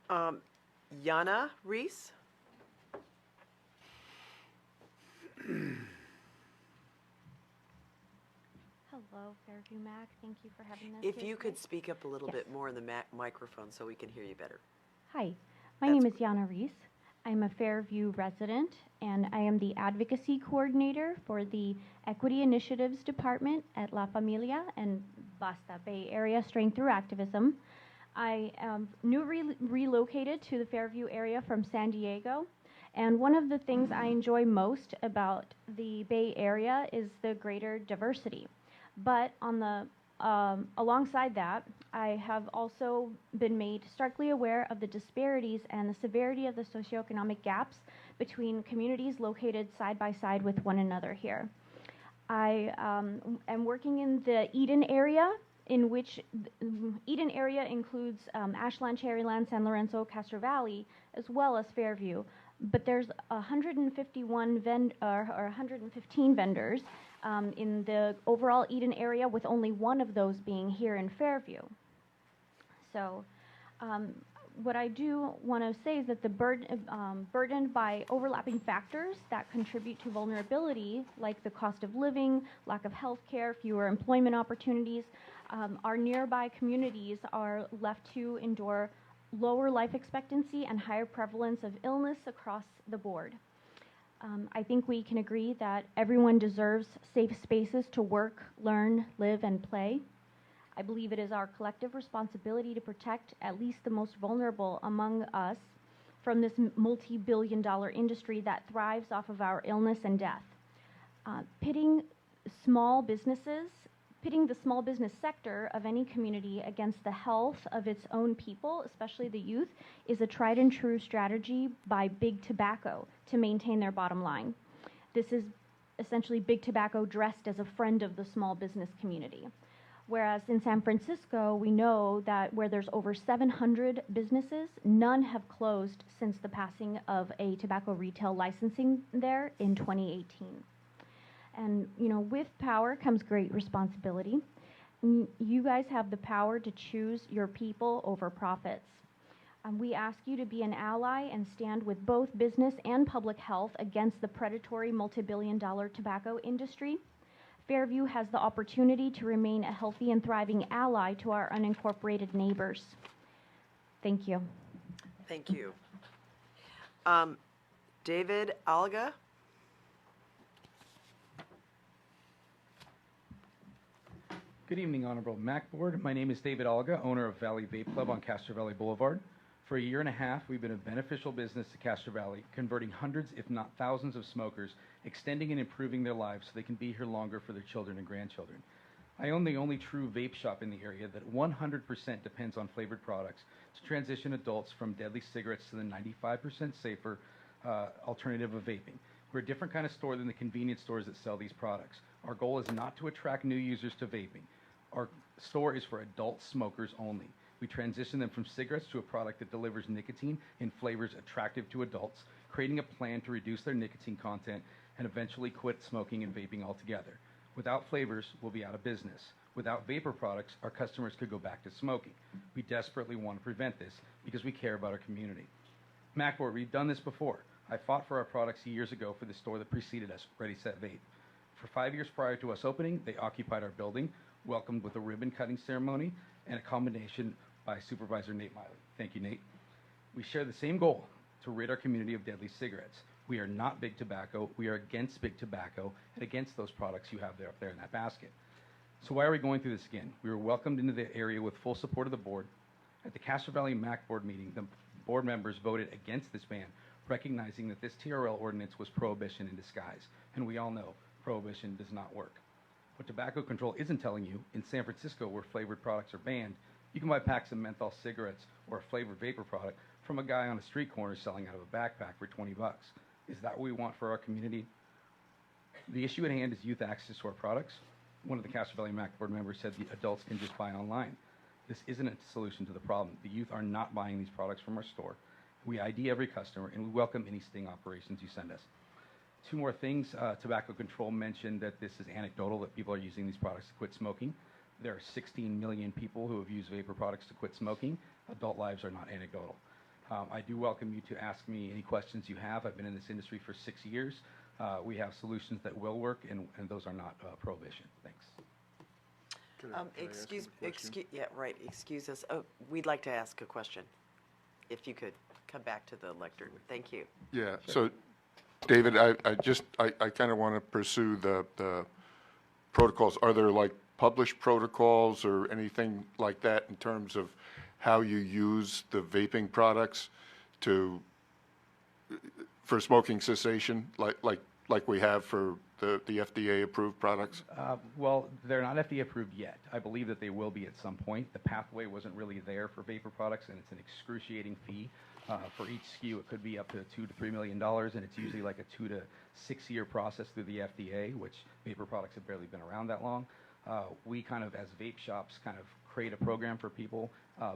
Yana Reese? Hello, Fairview Mac. Thank you for having us. If here you could today. speak up a little Yes. bit more in the microphone so we can hear you better. Hi, my That's name is Yana Reese. I'm a Fairview resident, and I am the advocacy coordinator for the Equity Initiatives Department at La Familia and Basta Bay Area Strength Through Activism. I am relocated to the Fairview area from San Diego, and one of the things I enjoy most about the Bay Area is the greater diversity. But on the alongside that, I have also been made starkly aware of the disparities and the severity of the socioeconomic gaps between communities located side by side with one another here. I am working in the Eden area, in which Eden area includes Ashland, Cherryland, San Lorenzo, Castro Valley, as well as Fairview. But there's 115 vendors in the overall Eden area, with only one of those being here in Fairview. So what I do want to say is that the burdened by overlapping factors that contribute to vulnerability, like the cost of living, lack of health care, fewer employment opportunities, our nearby communities are left to endure lower life expectancy and higher prevalence of illness across the board. I think we can agree that everyone deserves safe spaces to work, learn, live, and play. I believe it is our collective responsibility to protect at least the most vulnerable among us from this multi-billion-dollar industry that thrives off of our illness and death. Pitting the small business sector of any community against the health of its own people, especially the youth, is a tried and true strategy by big tobacco to maintain their bottom line. This is essentially big tobacco dressed as a friend of the small business community. Whereas in San Francisco, we know that where there's over 700 businesses, none have closed since the passing of a tobacco retail licensing there in 2018. And, you know, with power comes great responsibility. You guys have the power to choose your people over profits. We ask you to be an ally and stand with both business and public health against the predatory multi-billion-dollar tobacco industry. Fairview has the opportunity to remain a healthy and thriving ally to our unincorporated neighbors. Thank you. Thank you. David Alga? Good evening, Honorable MAC Board. My name is David Alga, owner of Valley Vape Club on Castro Valley Boulevard. For a year and a half, we've been a beneficial business to Castro Valley, converting hundreds, if not thousands, of smokers, extending and improving their lives so they can be here longer for their children and grandchildren. I own the only true vape shop in the area that 100% depends on flavored products to transition adults from deadly cigarettes to the 95% safer alternative of vaping. We're a different kind of store than the convenience stores that sell these products. Our goal is not to attract new users to vaping. Our store is for adult smokers only. We transition them from cigarettes to a product that delivers nicotine in flavors attractive to adults, creating a plan to reduce their nicotine content and eventually quit smoking and vaping altogether. Without flavors, we'll be out of business. Without vapor products, our customers could go back to smoking. We desperately want to prevent this because we care about our community. Mac Board, we've done this before. I fought for our products years ago for the store that preceded us, Ready, Set, Vape. For 5 years prior to us opening, they occupied our building, welcomed with a ribbon cutting ceremony and a commendation by Supervisor Nate Miley. Thank you, Nate. We share the same goal, to rid our community of deadly cigarettes. We are not big tobacco. We are against big tobacco and against those products you have there up there in that basket. So why are we going through this again? We were welcomed into the area with full support of the board. At the Castro Valley MAC board meeting, the board members voted against this ban, recognizing that this TRL ordinance was prohibition in disguise. And we all know prohibition does not work. What tobacco control isn't telling you, in San Francisco, where flavored products are banned, you can buy packs of menthol cigarettes or a flavored vapor product from a guy on a street corner selling out of a backpack for 20 bucks. Is that what we want for our community? The issue at hand is youth access to our products. One of the Castro Valley MAC board members said the adults can just buy online. This isn't a solution to the problem. The youth are not buying these products from our store. We ID every customer, and we welcome any sting operations you send us. Two more things. Tobacco Control mentioned that this is anecdotal, that people are using these products to quit smoking. There are 16 million people who have used vapor products to quit smoking. Adult lives are not anecdotal. I do welcome you to ask me any questions you have. I've been in this industry for 6 years. We have solutions that will work, and those are not prohibition. Thanks. Excuse us. Oh, we'd like to ask a question. If you could come back to the lectern. Thank you. Yeah, so, David, I kind of want to pursue the protocols. Are there like published protocols or anything like that in terms of how you use the vaping products for smoking cessation, like we have for the FDA-approved products? Well, they're not FDA approved yet. I believe that they will be at some point. The pathway wasn't really there for vapor products, and it's an excruciating fee. For each SKU, it could be up to $2 to $3 million, and it's usually like a 2 to 6 year process through the FDA, which vapor products have barely been around that long. We kind of, as vape shops, kind of create a program for people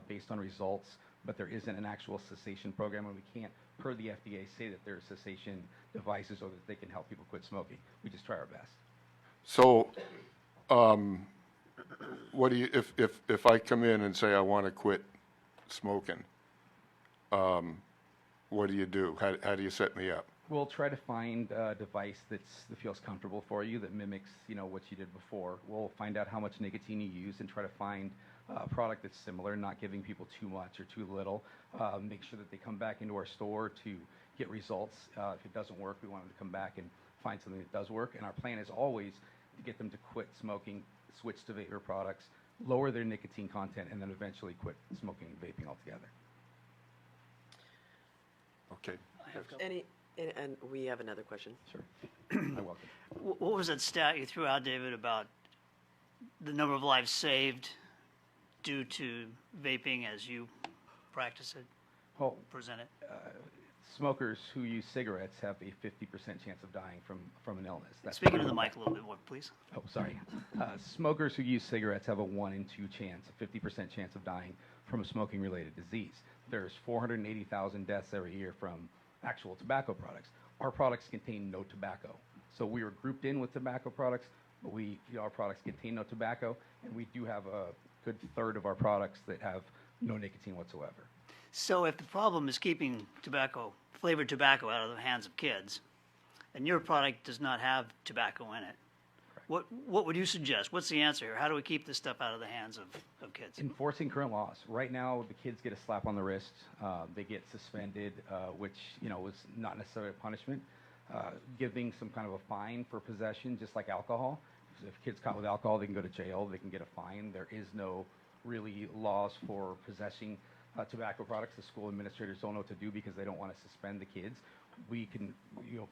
based on results, but there isn't an actual cessation program, and we can't, per the FDA, say that there are cessation devices or that they can help people quit smoking. We just try our best. So, what do you, if I come in and say I want to quit smoking, what do you do? How do you set me up? We'll try to find a device that feels comfortable for you, that mimics, what you did before. We'll find out how much nicotine you use and try to find a product that's similar, not giving people too much or too little. Make sure that they come back into our store to get results. If it doesn't work, we want them to come back and find something that does work. And our plan is always to get them to quit smoking, switch to vapor products, lower their nicotine content, and then eventually quit smoking and vaping altogether. Okay. And we have another question. Sure. You're welcome. What was that stat you threw out, David, about the number of lives saved due to vaping as you practice it, Well, present it? smokers who use cigarettes have a 50% chance of dying from an illness. That's Speaking to the mic a little bit more, please. Oh, sorry. Smokers who use cigarettes have a 1 in 2 chance, a 50% chance of dying from a smoking-related disease. There's 480,000 deaths every year from actual tobacco products. Our products contain no tobacco. So we were grouped in with tobacco products, but our products contain no tobacco, and we do have a good third of our products that have no nicotine whatsoever. So if the problem is keeping flavored tobacco out of the hands of kids, and your product does not have tobacco in it, what would you suggest? What's the answer here? How do we keep this stuff out of the hands of kids? Enforcing current laws. Right now, the kids get a slap on the wrist. They get suspended, which, is not necessarily a punishment. Giving some kind of a fine for possession, just like alcohol. If kids caught with alcohol, they can go to jail. They can get a fine. There is no really laws for possessing tobacco products. The school administrators don't know what to do because they don't want to suspend the kids. We can,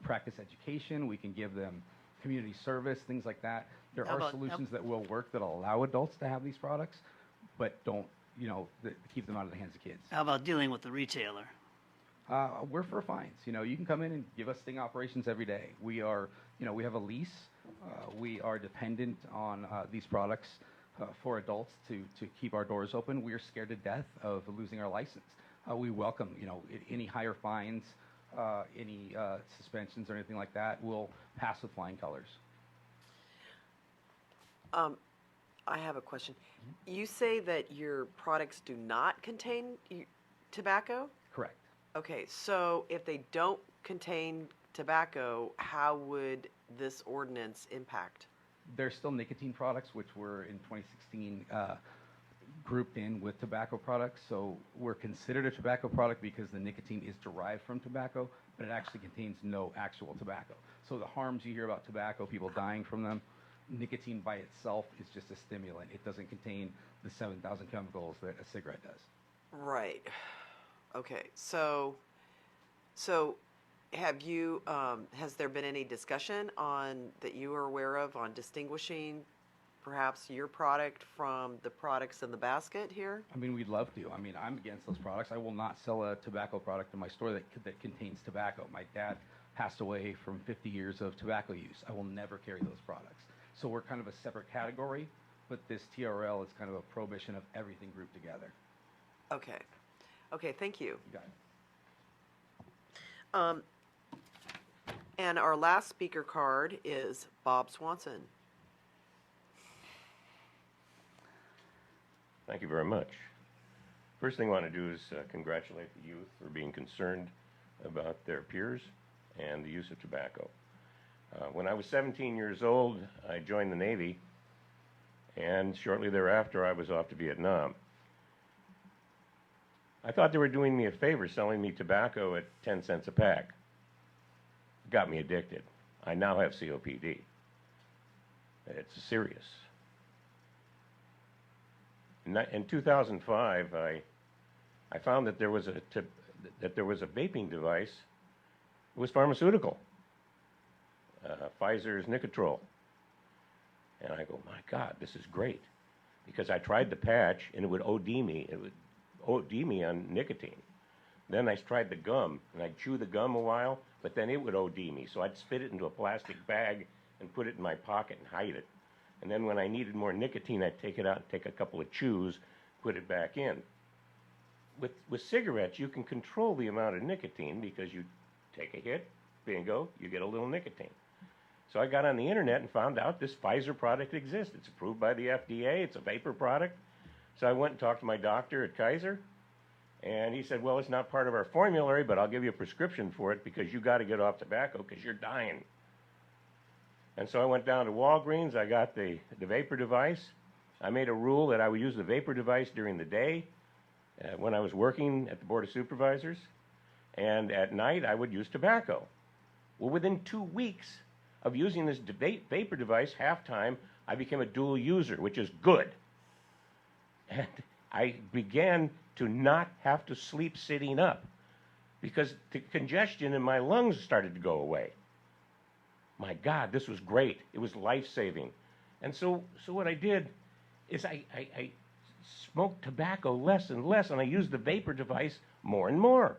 practice education. We can give them community service, things like that. There are solutions that will work that allow adults to have these products, but don't, keep them out of the hands of kids. How about dealing with the retailer? We're for fines. You can come in and give us sting operations every day. We are, we have a lease. We are dependent on these products for adults to keep our doors open. We are scared to death of losing our license. We welcome, any higher fines, any suspensions or anything like that. We'll pass with flying colors. I have a question. You say that your products do not contain tobacco? Correct. Okay, so if they don't contain tobacco, how would this ordinance impact? There's still nicotine products, which were in 2016 grouped in with tobacco products. So we're considered a tobacco product because the nicotine is derived from tobacco, but it actually contains no actual tobacco. So the harms you hear about tobacco, people dying from them, nicotine by itself is just a stimulant. It doesn't contain the 7,000 chemicals that a cigarette does. Right. Okay, so have you, has there been any discussion that you are aware of on distinguishing perhaps your product from the products in the basket here? I mean, we'd love to. I mean, I'm against those products. I will not sell a tobacco product in my store that contains tobacco. My dad passed away from 50 years of tobacco use. I will never carry those products. So we're kind of a separate category, but this TRL is kind of a prohibition of everything grouped together. Okay. Okay, thank you. You got it. And our last speaker card is Bob Swanson. Thank you very much. First thing I want to do is congratulate the youth for being concerned about their peers and the use of tobacco. When I was 17 years old, I joined the Navy, and shortly thereafter I was off to Vietnam. I thought they were doing me a favor selling me tobacco at 10 cents a pack. It got me addicted. I now have COPD. It's serious. In 2005, I found that there was a vaping device. It was pharmaceutical, Pfizer's Nicotrol. And I go, my God, this is great, because I tried the patch and it would OD me. It would OD me on nicotine. Then I tried the gum, and I'd chew the gum a while, but then it would OD me. So I'd spit it into a plastic bag and put it in my pocket and hide it. And then when I needed more nicotine, I'd take it out and take a couple of chews, put it back in. With cigarettes, you can control the amount of nicotine because you take a hit, bingo, you get a little nicotine. So I got on the internet and found out this Pfizer product exists. It's approved by the FDA. It's a vapor product. So I went and talked to my doctor at Kaiser, and he said, well, it's not part of our formulary, but I'll give you a prescription for it because you got to get off tobacco because you're dying. And so I went down to Walgreens. I got the vapor device. I made a rule that I would use the vapor device during the day when I was working at the Board of Supervisors, and at night I would use tobacco. Well, within 2 weeks of using this vapor device half-time, I became a dual user, which is good. And I began to not have to sleep sitting up because the congestion in my lungs started to go away. My God, this was great. It was life-saving. And so what I did is I smoked tobacco less and less, and I used the vapor device more and more.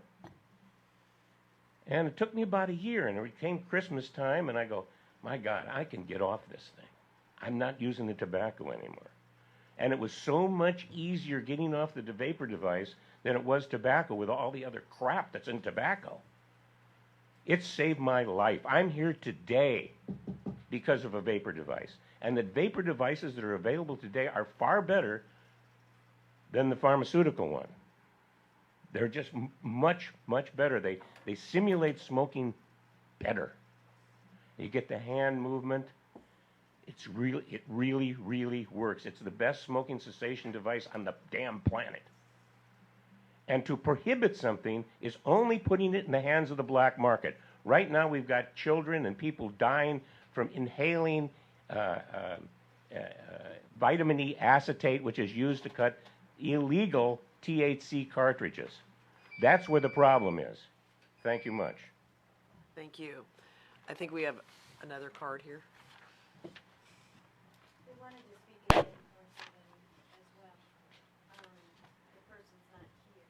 And it took me about a year, and it came Christmas time, and I go, my God, I can get off this thing. I'm not using the tobacco anymore. And it was so much easier getting off the vapor device than it was tobacco with all the other crap that's in tobacco. It saved my life. I'm here today because of a vapor device. And the vapor devices that are available today are far better than the pharmaceutical one. They're just much, much better. They simulate smoking better. You get the hand movement. It really, really works. It's the best smoking cessation device on the damn planet. And to prohibit something is only putting it in the hands of the black market. Right now we've got children and people dying from inhaling vitamin E acetate, which is used to cut illegal THC cartridges. That's where the problem is. Thank you much. Thank you. I think we have another card here. They wanted to speak in person as well. The person's not here.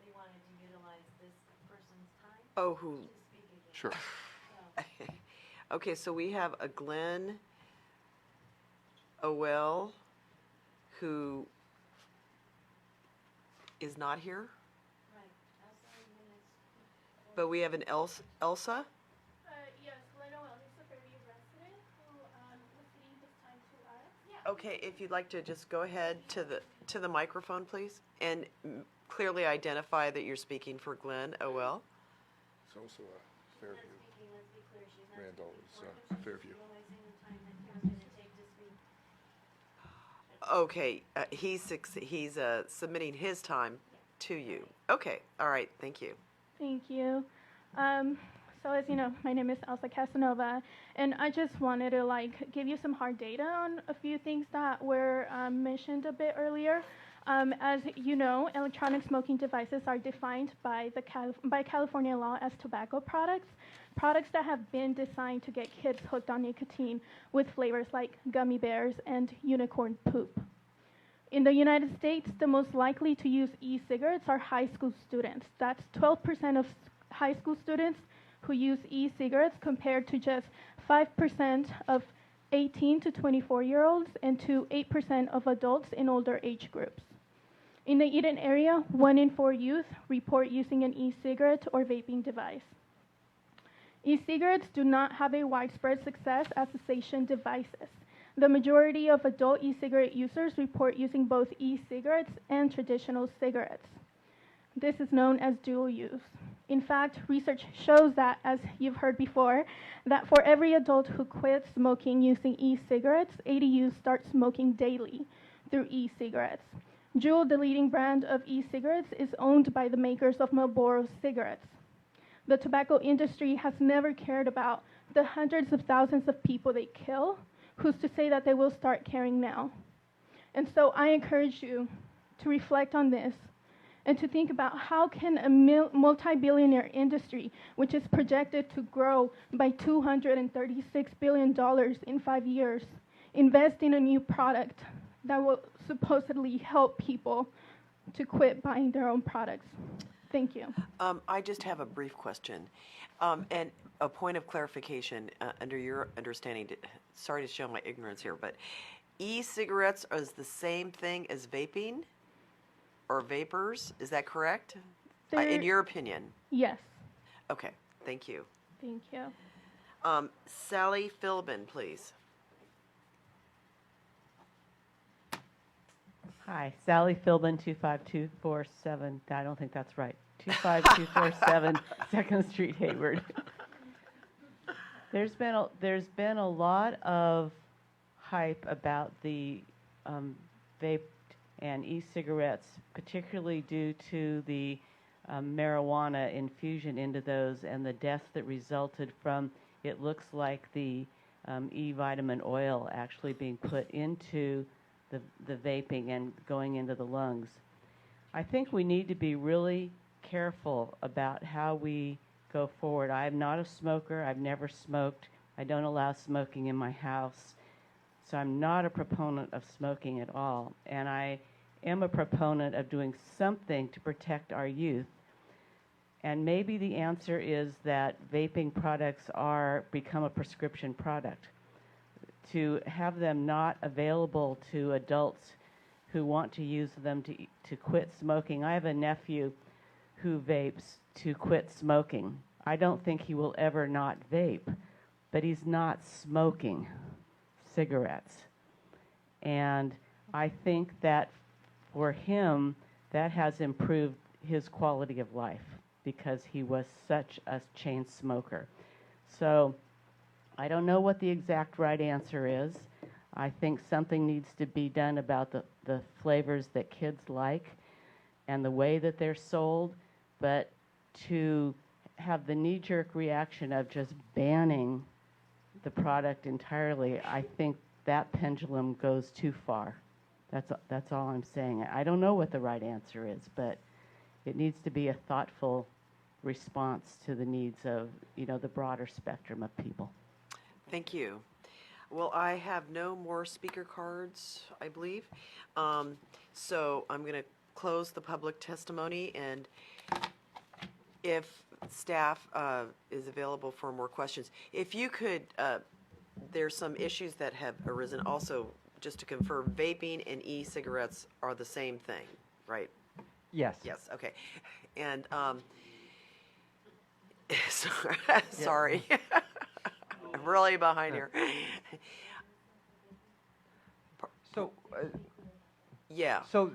They wanted to utilize this person's time Oh, who? to speak again. Sure. Okay, so we have a Glenn Owell who is not here, Right. Outside minutes. but we have an Elsa. Yes, Glenn Owell is a Fairview resident who was ceding his time to us. Okay, if you'd like to just go ahead to the microphone, please, and clearly identify that you're speaking for Glenn OL. It's also Fairview. Let's be clear, she's not Randall speaking is for him. She's Fairview. utilizing the time that Kim's gonna take to speak. Okay, he's submitting his time to you. Okay, all right, thank you. Thank you. So as you know, my name is Elsa Casanova, and I just wanted to give you some hard data on a few things that were mentioned a bit earlier. As you know, electronic smoking devices are defined by by California law as tobacco products that have been designed to get kids hooked on nicotine with flavors like gummy bears and unicorn poop. In the United States, the most likely to use e-cigarettes are high school students. That's 12% of high school students who use e-cigarettes compared to just 5% of 18 to 24-year-olds and to 8% of adults in older age groups. In the Eden area, 1 in 4 youth report using an e-cigarette or vaping device. E-cigarettes do not have a widespread success as cessation devices. The majority of adult e-cigarette users report using both e-cigarettes and traditional cigarettes. This is known as dual use. In fact, research shows that, as you've heard before, that for every adult who quits smoking using e-cigarettes, 80 youth start smoking daily through e-cigarettes. Juul, the leading brand of e-cigarettes, is owned by the makers of Marlboro cigarettes. The tobacco industry has never cared about the hundreds of thousands of people they kill. Who's to say that they will start caring now? And so I encourage you to reflect on this and to think about how can a multi-billionaire industry, which is projected to grow by $236 billion in 5 years, invest in a new product that will supposedly help people to quit buying their own products. Thank you. I just have a brief question, and a point of clarification under your understanding. Sorry to show my ignorance here, but e-cigarettes is the same thing as vaping or vapors. Is that correct? In your opinion? Yes. Okay, thank you. Thank you. Sally Philbin, please. Hi, Sally Philbin, 25247. I don't think that's right. 25247 2nd Street, Hayward. There's been a lot of hype about the vape and e-cigarettes, particularly due to the marijuana infusion into those and the deaths that resulted from, it looks like the E-vitamin oil actually being put into the vaping and going into the lungs. I think we need to be really careful about how we go forward. I am not a smoker. I've never smoked. I don't allow smoking in my house. So I'm not a proponent of smoking at all. And I am a proponent of doing something to protect our youth. And maybe the answer is that vaping products become a prescription product. To have them not available to adults who want to use them to quit smoking. I have a nephew who vapes to quit smoking. I don't think he will ever not vape, but he's not smoking cigarettes. And I think that for him, that has improved his quality of life because he was such a chain smoker. So I don't know what the exact right answer is. I think something needs to be done about the flavors that kids like and the way that they're sold, but to have the knee-jerk reaction of just banning the product entirely, I think that pendulum goes too far. That's all I'm saying. I don't know what the right answer is, but it needs to be a thoughtful response to the needs of, the broader spectrum of people. Thank you. Well, I have no more speaker cards, I believe. So I'm going to close the public testimony, and if staff is available for more questions, if you could, there's some issues that have arisen also, just to confirm, vaping and e-cigarettes are the same thing, right? Yes. Yes, okay. And, sorry. I'm really behind here. So, Yeah. so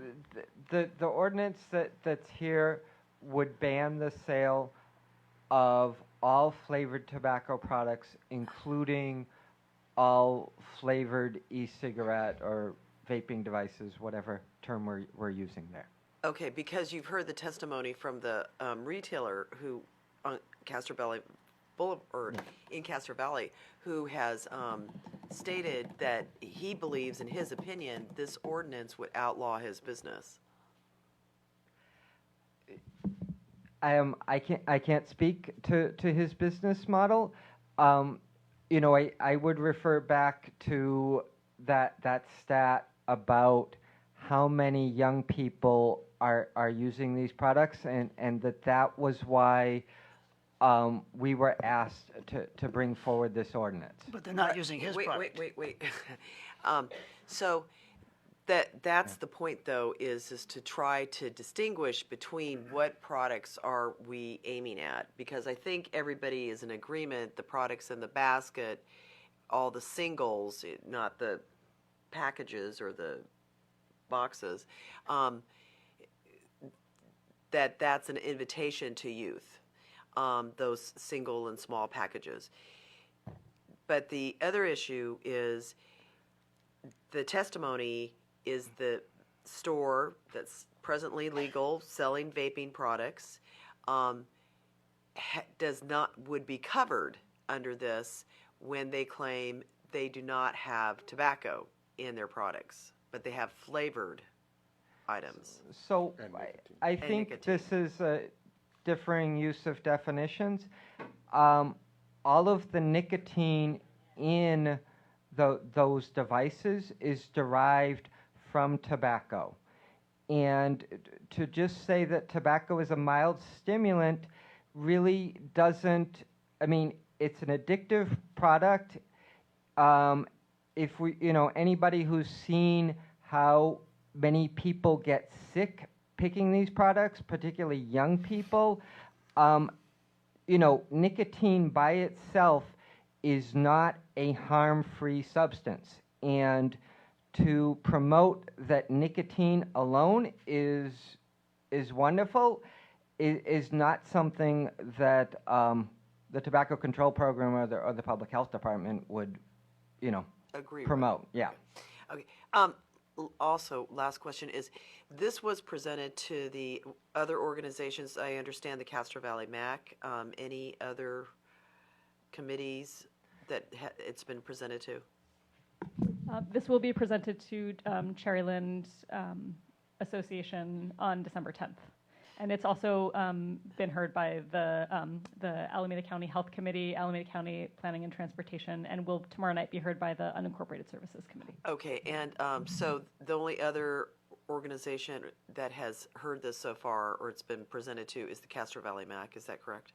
the ordinance that's here would ban the sale of all flavored tobacco products, including all flavored e-cigarette or vaping devices, whatever term we're using there. Okay, because you've heard the testimony from the retailer who on Castro Valley Boulevard, or in Castro Valley, who has stated that he believes, in his opinion, this ordinance would outlaw his business. I can't speak to his business model. You know, I would refer back to that stat about how many young people are using these products, and that was why we were asked to bring forward this ordinance. But they're not using his product. Wait. So that's the point, though, is to try to distinguish between what products are we aiming at, because I think everybody is in agreement the products in the basket, all the singles, not the packages or the boxes, that's an invitation to youth, those single and small packages. But the other issue is the testimony is the store that's presently legal selling vaping products would be covered under this when they claim they do not have tobacco in their products, but they have flavored items. So I And think nicotine. this is a differing use of definitions. All of the nicotine in those devices is derived from tobacco. And to just say that tobacco is a mild stimulant really doesn't, I mean, it's an addictive product. If we, you know, anybody who's seen how many people get sick picking these products, particularly young people, you know, nicotine by itself is not a harm-free substance. And to promote that nicotine alone is wonderful is not something that the Tobacco Control Program or the Public Health Department would, you know, Agree with. promote. Yeah. Okay. Also, last question is, this was presented to the other organizations, I understand the Castro Valley MAC, any other committees that it's been presented to? This will be presented to Cherryland Association on December 10th. And it's also been heard by the Alameda County Health Committee, Alameda County Planning and Transportation, and will tomorrow night be heard by the Unincorporated Services Committee. Okay, and so the only other organization that has heard this so far, or it's been presented to, is the Castro Valley MAC, is that correct?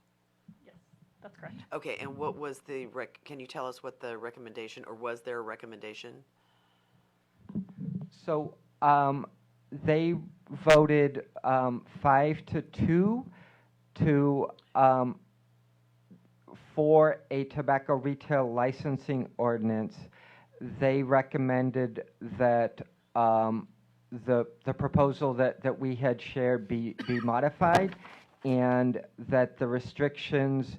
Yes, that's correct. Okay, and what was the, can you tell us what the recommendation, or was there a recommendation? So they voted 5-2 for a tobacco retail licensing ordinance. They recommended that the proposal that we had shared be modified, and that the restrictions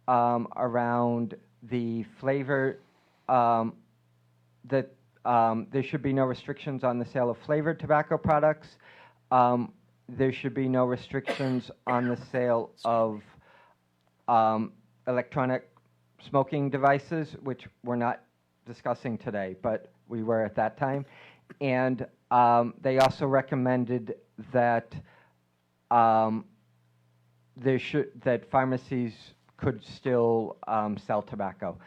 around the flavor, that there should be no restrictions on the sale of flavored tobacco products. There should be no restrictions on the sale of electronic smoking devices, which we're not discussing today, but we were at that time. And they also recommended that that pharmacies could still sell tobacco.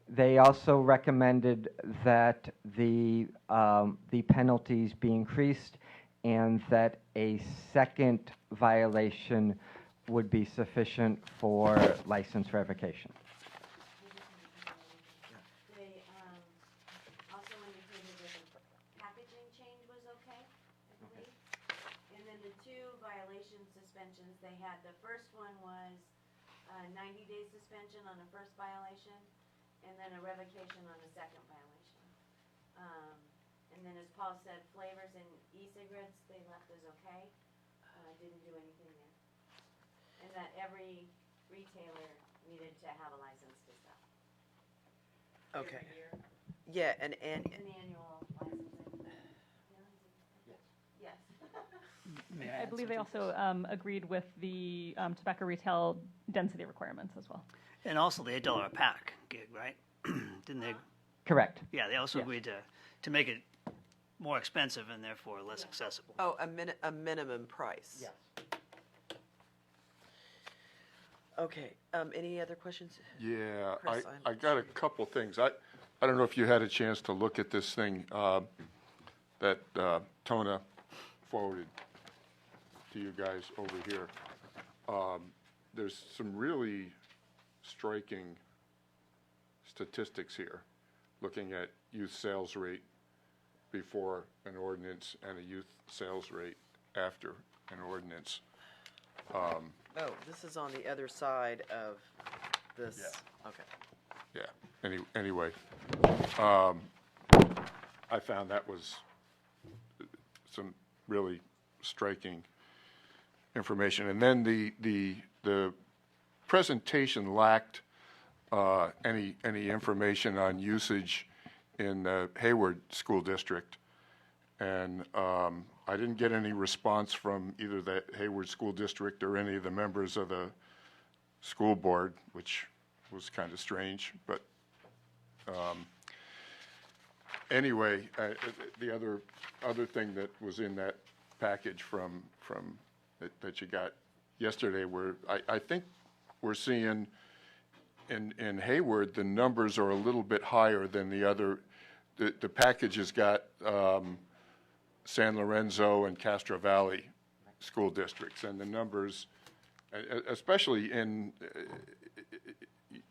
They also recommended that the penalties be increased, and that a second violation would be sufficient for license revocation. They also indicated that the packaging change was okay, I believe. And then the two violation suspensions they had, the first one was a 90-day suspension on the first violation, and then a revocation on the second violation. And then as Paul said, flavors and e-cigarettes, they left as okay. Didn't do anything there. And that every retailer needed to have a license to sell. Okay. Every year. Yeah, and An annual licensing. Yes. May I add believe they something? also agreed with the tobacco retail density requirements as well. And also the $8 a pack gig, right? Didn't they? Correct. Yeah, they also Yes. agreed to make it more expensive and therefore less accessible. oh, a minimum price. Yes. Okay. Any other questions? Yeah, Chris, I got a couple things. I don't know if you had a chance to look at this thing that Tona forwarded to you guys over here. There's some really striking statistics here, looking at youth sales rate before an ordinance and a youth sales rate after an ordinance. Oh, this is on the other side of this. Yeah. Okay. Yeah, anyway, I found that was some really striking information. And then the presentation lacked any information on usage in the Hayward School District. And I didn't get any response from either the Hayward School District or any of the members of the school board, which was kind of strange. But anyway, the other thing that was in that package from that you got yesterday, where I think we're seeing in Hayward the numbers are a little bit higher than the other. The package has got San Lorenzo and Castro Valley school districts, and the numbers, especially in,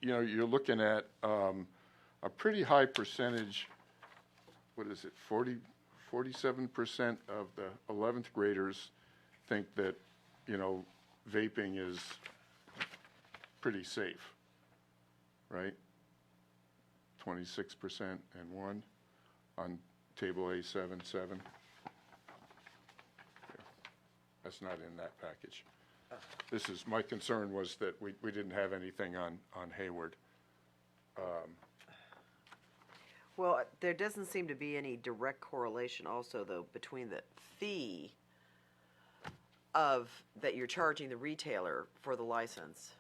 you're looking at a pretty high percentage. What is it? 47% of the 11th graders think that, vaping is pretty safe, right? 26% and 1 on table A77. That's not in that package. My concern was that we didn't have anything on Hayward. Well, there doesn't seem to be any direct correlation also, though, between the fee that you're charging the retailer for the license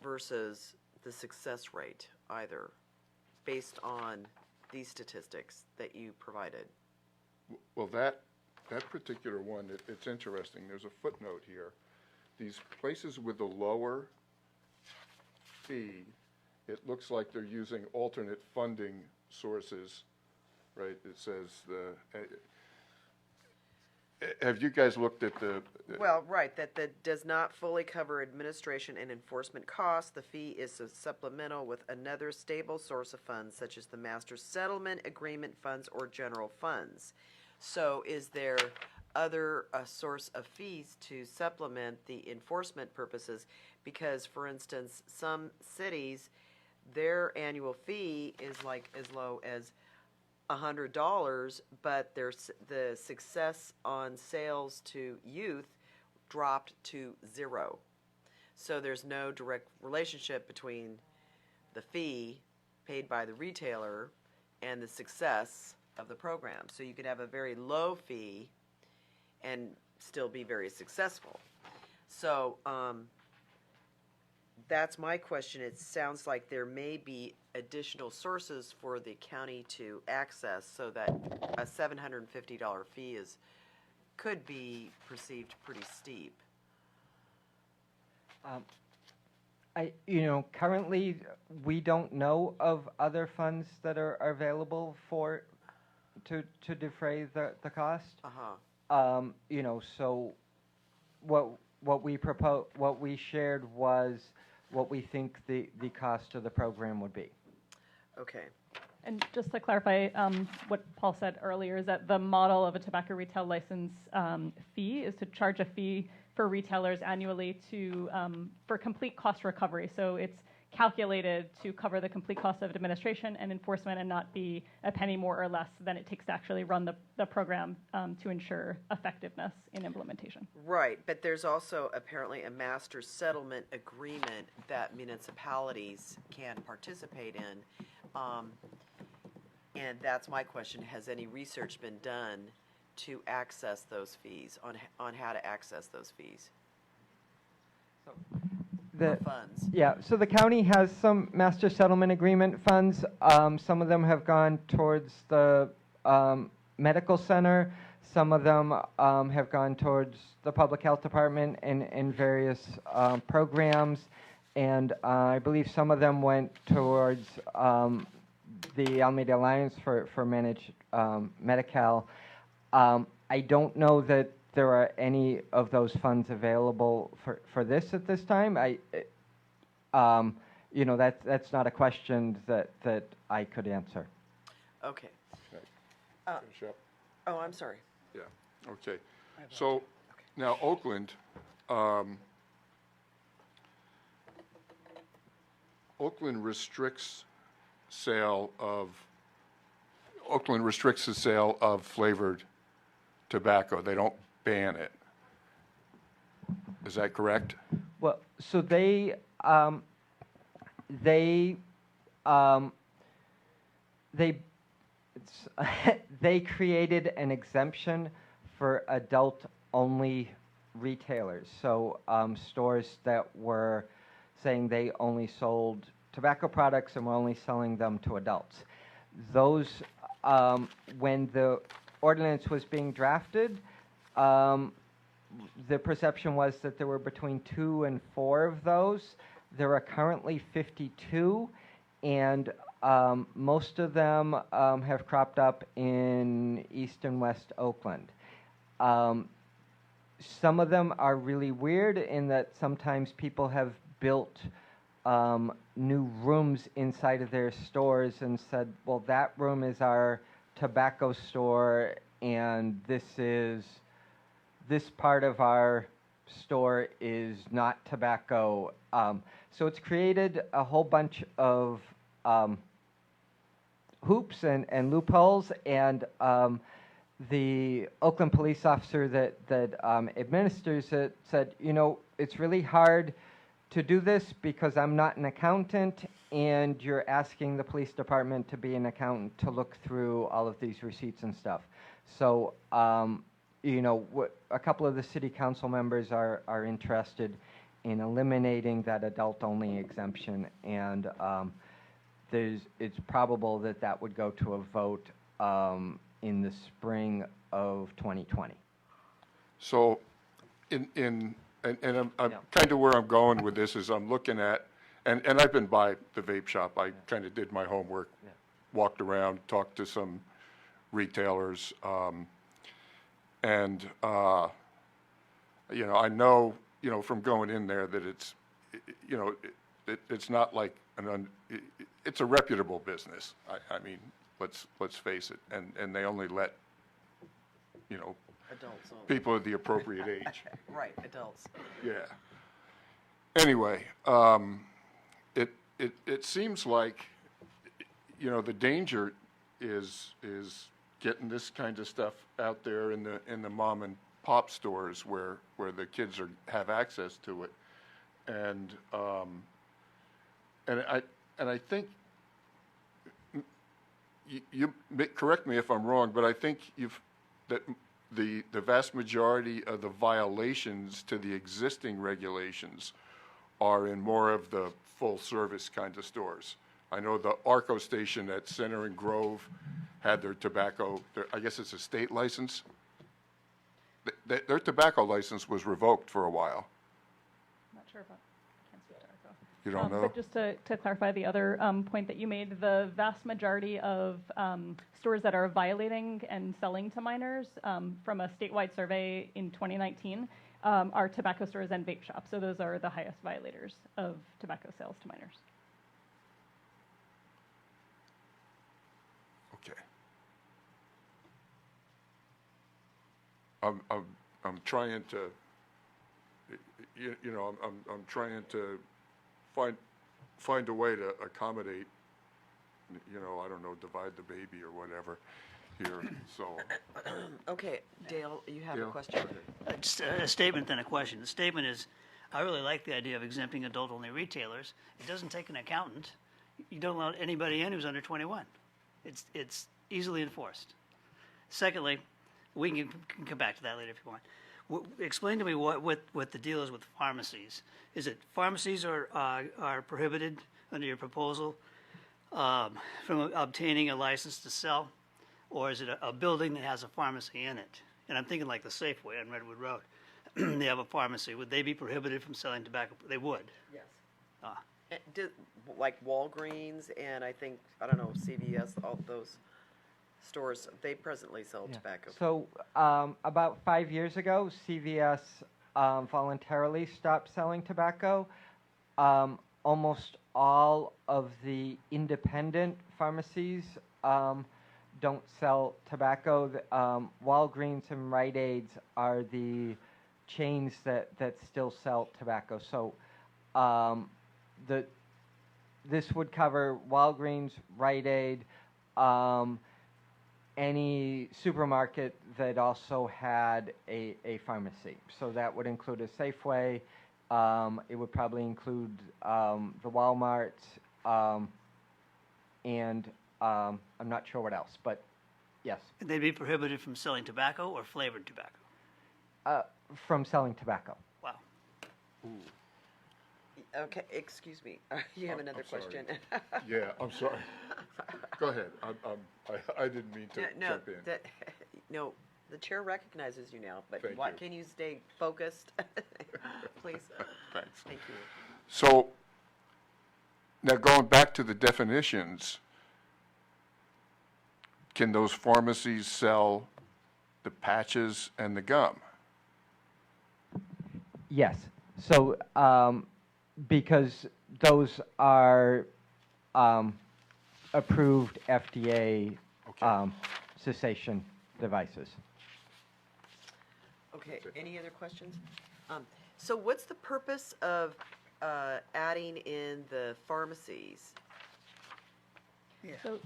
versus the success rate either, based on these statistics that you provided. Well, that particular one, it's interesting. There's a footnote here. These places with the lower fee, it looks like they're using alternate funding sources, right? It says have you guys looked at the? Well, right, that does not fully cover administration and enforcement costs. The fee is a supplemental with another stable source of funds, such as the master settlement agreement funds or general funds. So is there other source of fees to supplement the enforcement purposes? Because, for instance, some cities, their annual fee is like as low as $100, but the success on sales to youth dropped to 0. So there's no direct relationship between the fee paid by the retailer and the success of the program. So you could have a very low fee and still be very successful. So that's my question. It sounds like there may be additional sources for the county to access so that a $750 fee could be perceived pretty steep. Currently, we don't know of other funds that are available to defray the cost. So what we shared was what we think the cost of the program would be. Okay. And just to clarify, what Paul said earlier is that the model of a tobacco retail license fee is to charge a fee for retailers annually for complete cost recovery. So it's calculated to cover the complete cost of administration and enforcement and not be a penny more or less than it takes to actually run the program to ensure effectiveness in implementation. Right, but there's also apparently a master settlement agreement that municipalities can participate in. And that's my question. Has any research been done to access those fees, on how to access those fees? The, Funds. yeah, so the county has some master settlement agreement funds. Some of them have gone towards the medical center. Some of them have gone towards the public health department and various programs. And I believe some of them went towards the Alameda Alliance for Managed Medi-Cal. I don't know that there are any of those funds available for this at this time. You know, that's not a question that I could answer. Okay. Finish up. Oh, I'm sorry. Yeah, okay. So, now Oakland, Oakland restricts the sale of flavored tobacco. They don't ban it. Is that correct? Well, so they they created an exemption for adult-only retailers. So stores that were saying they only sold tobacco products and were only selling them to adults. Those, when the ordinance was being drafted, the perception was that there were between 2 and 4 of those. There are currently 52, and most of them have cropped up in East and West Oakland. Some of them are really weird in that sometimes people have built new rooms inside of their stores and said, well, that room is our tobacco store, and this part of our store is not tobacco. So it's created a whole bunch of hoops and loopholes, and the Oakland police officer that administers it said, you know, it's really hard to do this because I'm not an accountant, and you're asking the police department to be an accountant to look through all of these receipts and stuff. So, you know, a couple of the city council members are interested in eliminating that adult-only exemption, and it's probable that would go to a vote in the spring of 2020. So, I'm kind of where I'm going with this is I'm looking at, and I've been by the vape shop. I kind of did my homework, walked around, talked to some retailers, and you know, I know, you know, from going in there that it's, you know, it's not like it's a reputable business. I mean, let's face it, and they only let, you know, Adults only. people of the appropriate age. Right, adults. Yeah. Anyway, it seems like, you know, the danger is getting this kind of stuff out there in the mom and pop stores where the kids have access to it, and I think you correct me if I'm wrong, but I think that the vast majority of the violations to the existing regulations are in more of the full-service kind of stores. I know the Arco station at Center and Grove had their tobacco, I guess it's a state license. Their tobacco license was revoked for a while. Not sure about. I can't speak to Arco. You don't know? But just to clarify the other point that you made, the vast majority of stores that are violating and selling to minors from a statewide survey in 2019 are tobacco stores and vape shops. So those are the highest violators of tobacco sales to minors. Okay. I'm trying to, you know, I'm trying to find a way to accommodate, I don't know, divide the baby or whatever here, so. Okay, Dale, you have a Dale? question? Just a statement then a question. The statement is, I really like the idea of exempting adult-only retailers. It doesn't take an accountant. You don't allow anybody in who's under 21. It's easily enforced. Secondly, we can come back to that later if you want. Explain to me what the deal is with pharmacies. Is it pharmacies are prohibited under your proposal from obtaining a license to sell, or is it a building that has a pharmacy in it? And I'm thinking like the Safeway on Redwood Road. They have a pharmacy. Would they be prohibited from selling tobacco? They would. Yes. Ah. Like Walgreens and I don't know, CVS, all those stores, they presently sell tobacco. So about 5 years ago, CVS voluntarily stopped selling tobacco. Almost all of the independent pharmacies don't sell tobacco. Walgreens and Rite Aids are the chains that still sell tobacco. So this would cover Walgreens, Rite Aid, any supermarket that also had a pharmacy. So that would include a Safeway. It would probably include the Walmarts, and I'm not sure what else, but yes. They'd be prohibited from selling tobacco or flavored tobacco? From selling tobacco. Wow. Okay, excuse me, you have another I'm sorry. question? Yeah, I'm sorry. Go ahead. I didn't mean to No, jump in. no, the chair recognizes you now, but Thank why, you. can you stay focused? Please. Thanks. Thank you. So, now going back to the definitions, can those pharmacies sell the patches and the gum? Yes. So because those are approved FDA cessation devices. Okay, any other questions? So what's the purpose of adding in the pharmacies? Yeah. So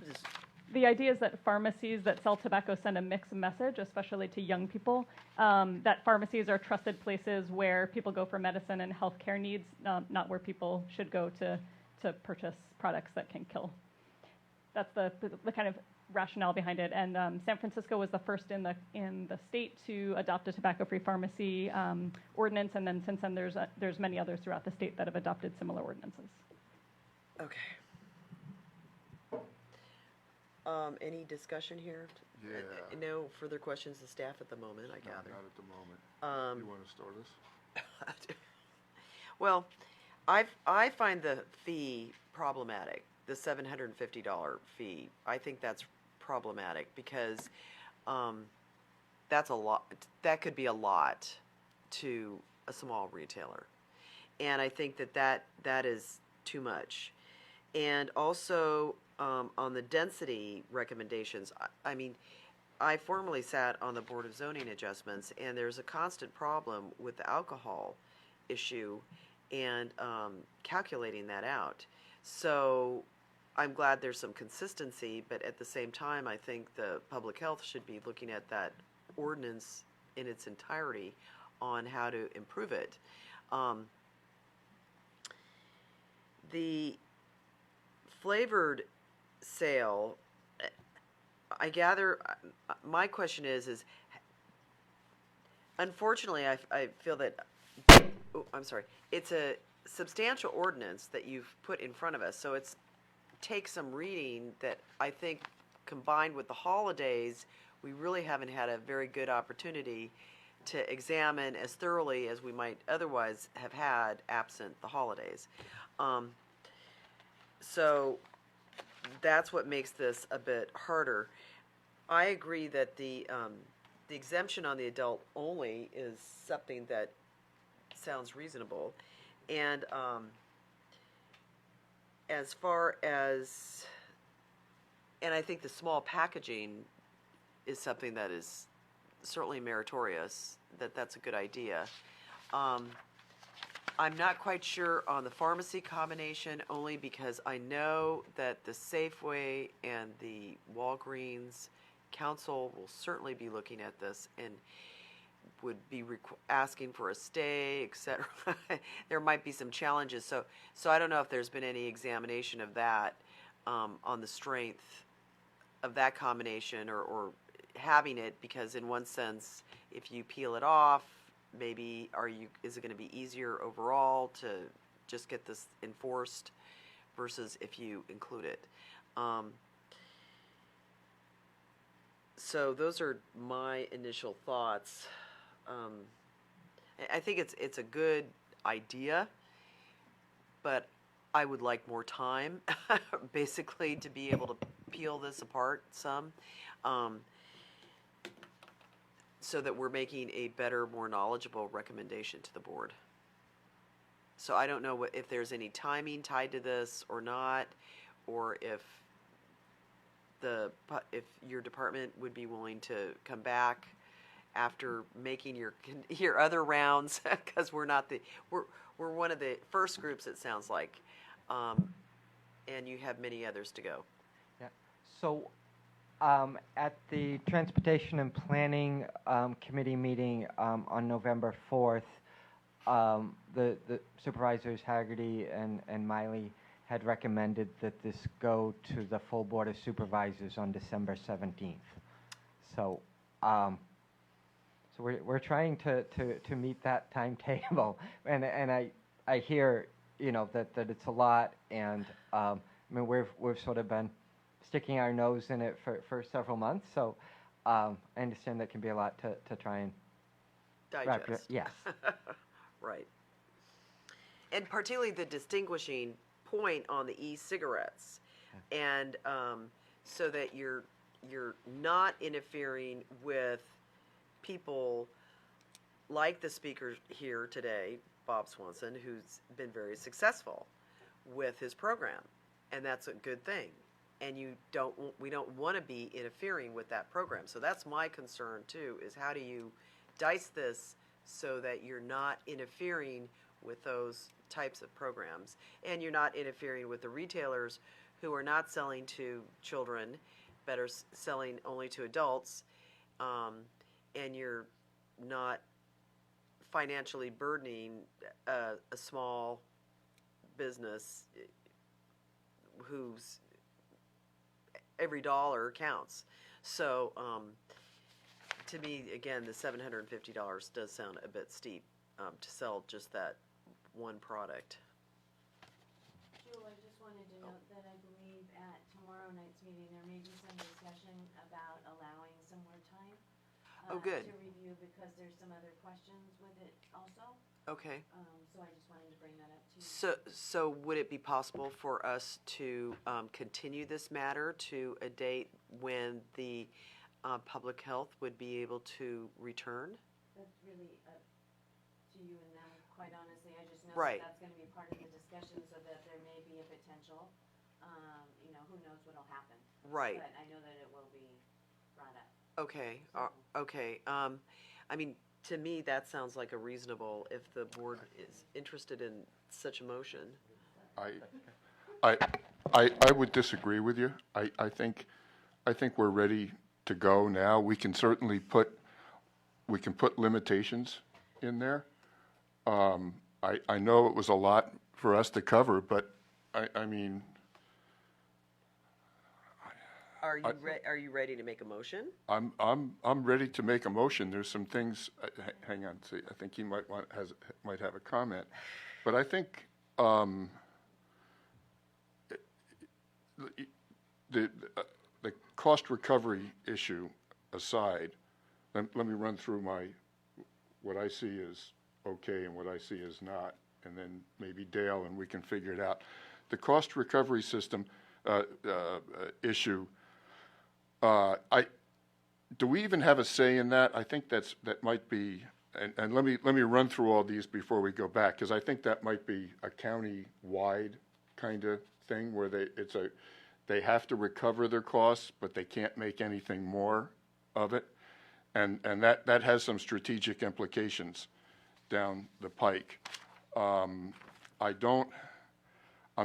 the idea is that pharmacies that sell tobacco send a mixed message, especially to young people, that pharmacies are trusted places where people go for medicine and healthcare needs, not where people should go to purchase products that can kill. That's the kind of rationale behind it. And San Francisco was the first in the state to adopt a tobacco-free pharmacy ordinance, and then since then there's many others throughout the state that have adopted similar ordinances. Okay. Any discussion here? Yeah. No further questions to staff at the moment, I No, gather. not at the moment. You want to start us? Well, I find the fee problematic, the $750 fee. I think that's problematic because that's a lot. That could be a lot to a small retailer, and I think that is too much. And also on the density recommendations, I mean, I formerly sat on the Board of Zoning Adjustments, and there's a constant problem with the alcohol issue and calculating that out. So I'm glad there's some consistency, but at the same time, I think the public health should be looking at that ordinance in its entirety on how to improve it. The flavored sale, I gather, my question is unfortunately, I feel that, I'm sorry, it's a substantial ordinance that you've put in front of us, so it's takes some reading that I think combined with the holidays, we really haven't had a very good opportunity to examine as thoroughly as we might otherwise have had absent the holidays. So that's what makes this a bit harder. I agree that the exemption on the adult only is something that sounds reasonable. And as far as, and I think the small packaging is something that is certainly meritorious, that's a good idea. I'm not quite sure on the pharmacy combination, only because I know that the Safeway and the Walgreens council will certainly be looking at this and would be asking for a stay, et cetera. There might be some challenges, so I don't know if there's been any examination of that on the strength of that combination or having it, because in one sense, if you peel it off, maybe is it going to be easier overall to just get this enforced versus if you include it. So those are my initial thoughts. I think it's a good idea, but I would like more time, basically, to be able to peel this apart some. So that we're making a better, more knowledgeable recommendation to the board. So I don't know if there's any timing tied to this or not, or if your department would be willing to come back after making your other rounds, because we're one of the first groups, it sounds like, and you have many others to go. Yeah. So. At the Transportation and Planning Committee meeting on November 4th, the Supervisors Haggerty and Miley had recommended that this go to the full Board of Supervisors on December 17th. So, so we're trying to meet that timetable, and I hear that it's a lot, and I mean we've sort of been sticking our nose in it for several months, so I understand that can be a lot to try and digest. Yes. Right. And particularly the distinguishing point on the e-cigarettes, and so that you're not interfering with people like the speaker here today, Bob Swanson, who's been very successful with his program, and that's a good thing. And we don't want to be interfering with that program. So that's my concern too, is how do you dice this so that you're not interfering with those types of programs, and you're not interfering with the retailers who are not selling to children, but are selling only to adults, and you're not financially burdening a small business who's every dollar counts. So to me, again, the $750 does sound a bit steep to sell just that one product. Jewel, I just wanted to note that I believe at tomorrow night's meeting there may be some discussion about allowing some more time good. to review, because there's some other questions with it also. Okay. So I just wanted to bring that up to you. So would it be possible for us to continue this matter to a date when the public health would be able to return? That's really up to you and them, quite honestly. I just know Right. that that's going to be part of the discussion, so that there may be a potential, who knows what'll happen. Right. But I know that it will be brought up. Okay. Okay. I mean, to me, that sounds like a reasonable, if the board is interested in such a motion. I would disagree with you. I think we're ready to go now. We can certainly put limitations in there. I know it was a lot for us to cover, but I mean. Are you ready to make a motion? I'm ready to make a motion. There's some things. Hang on. See, I think he might have a comment, but I think the cost recovery issue aside, let me run through what I see as okay and what I see as not, and then maybe Dale and we can figure it out. The cost recovery system issue. Do we even have a say in that? I think that might be, and let me run through all these before we go back, because I think that might be a county-wide kind of thing where they have to recover their costs, but they can't make anything more of it, and that has some strategic implications down the pike. I'm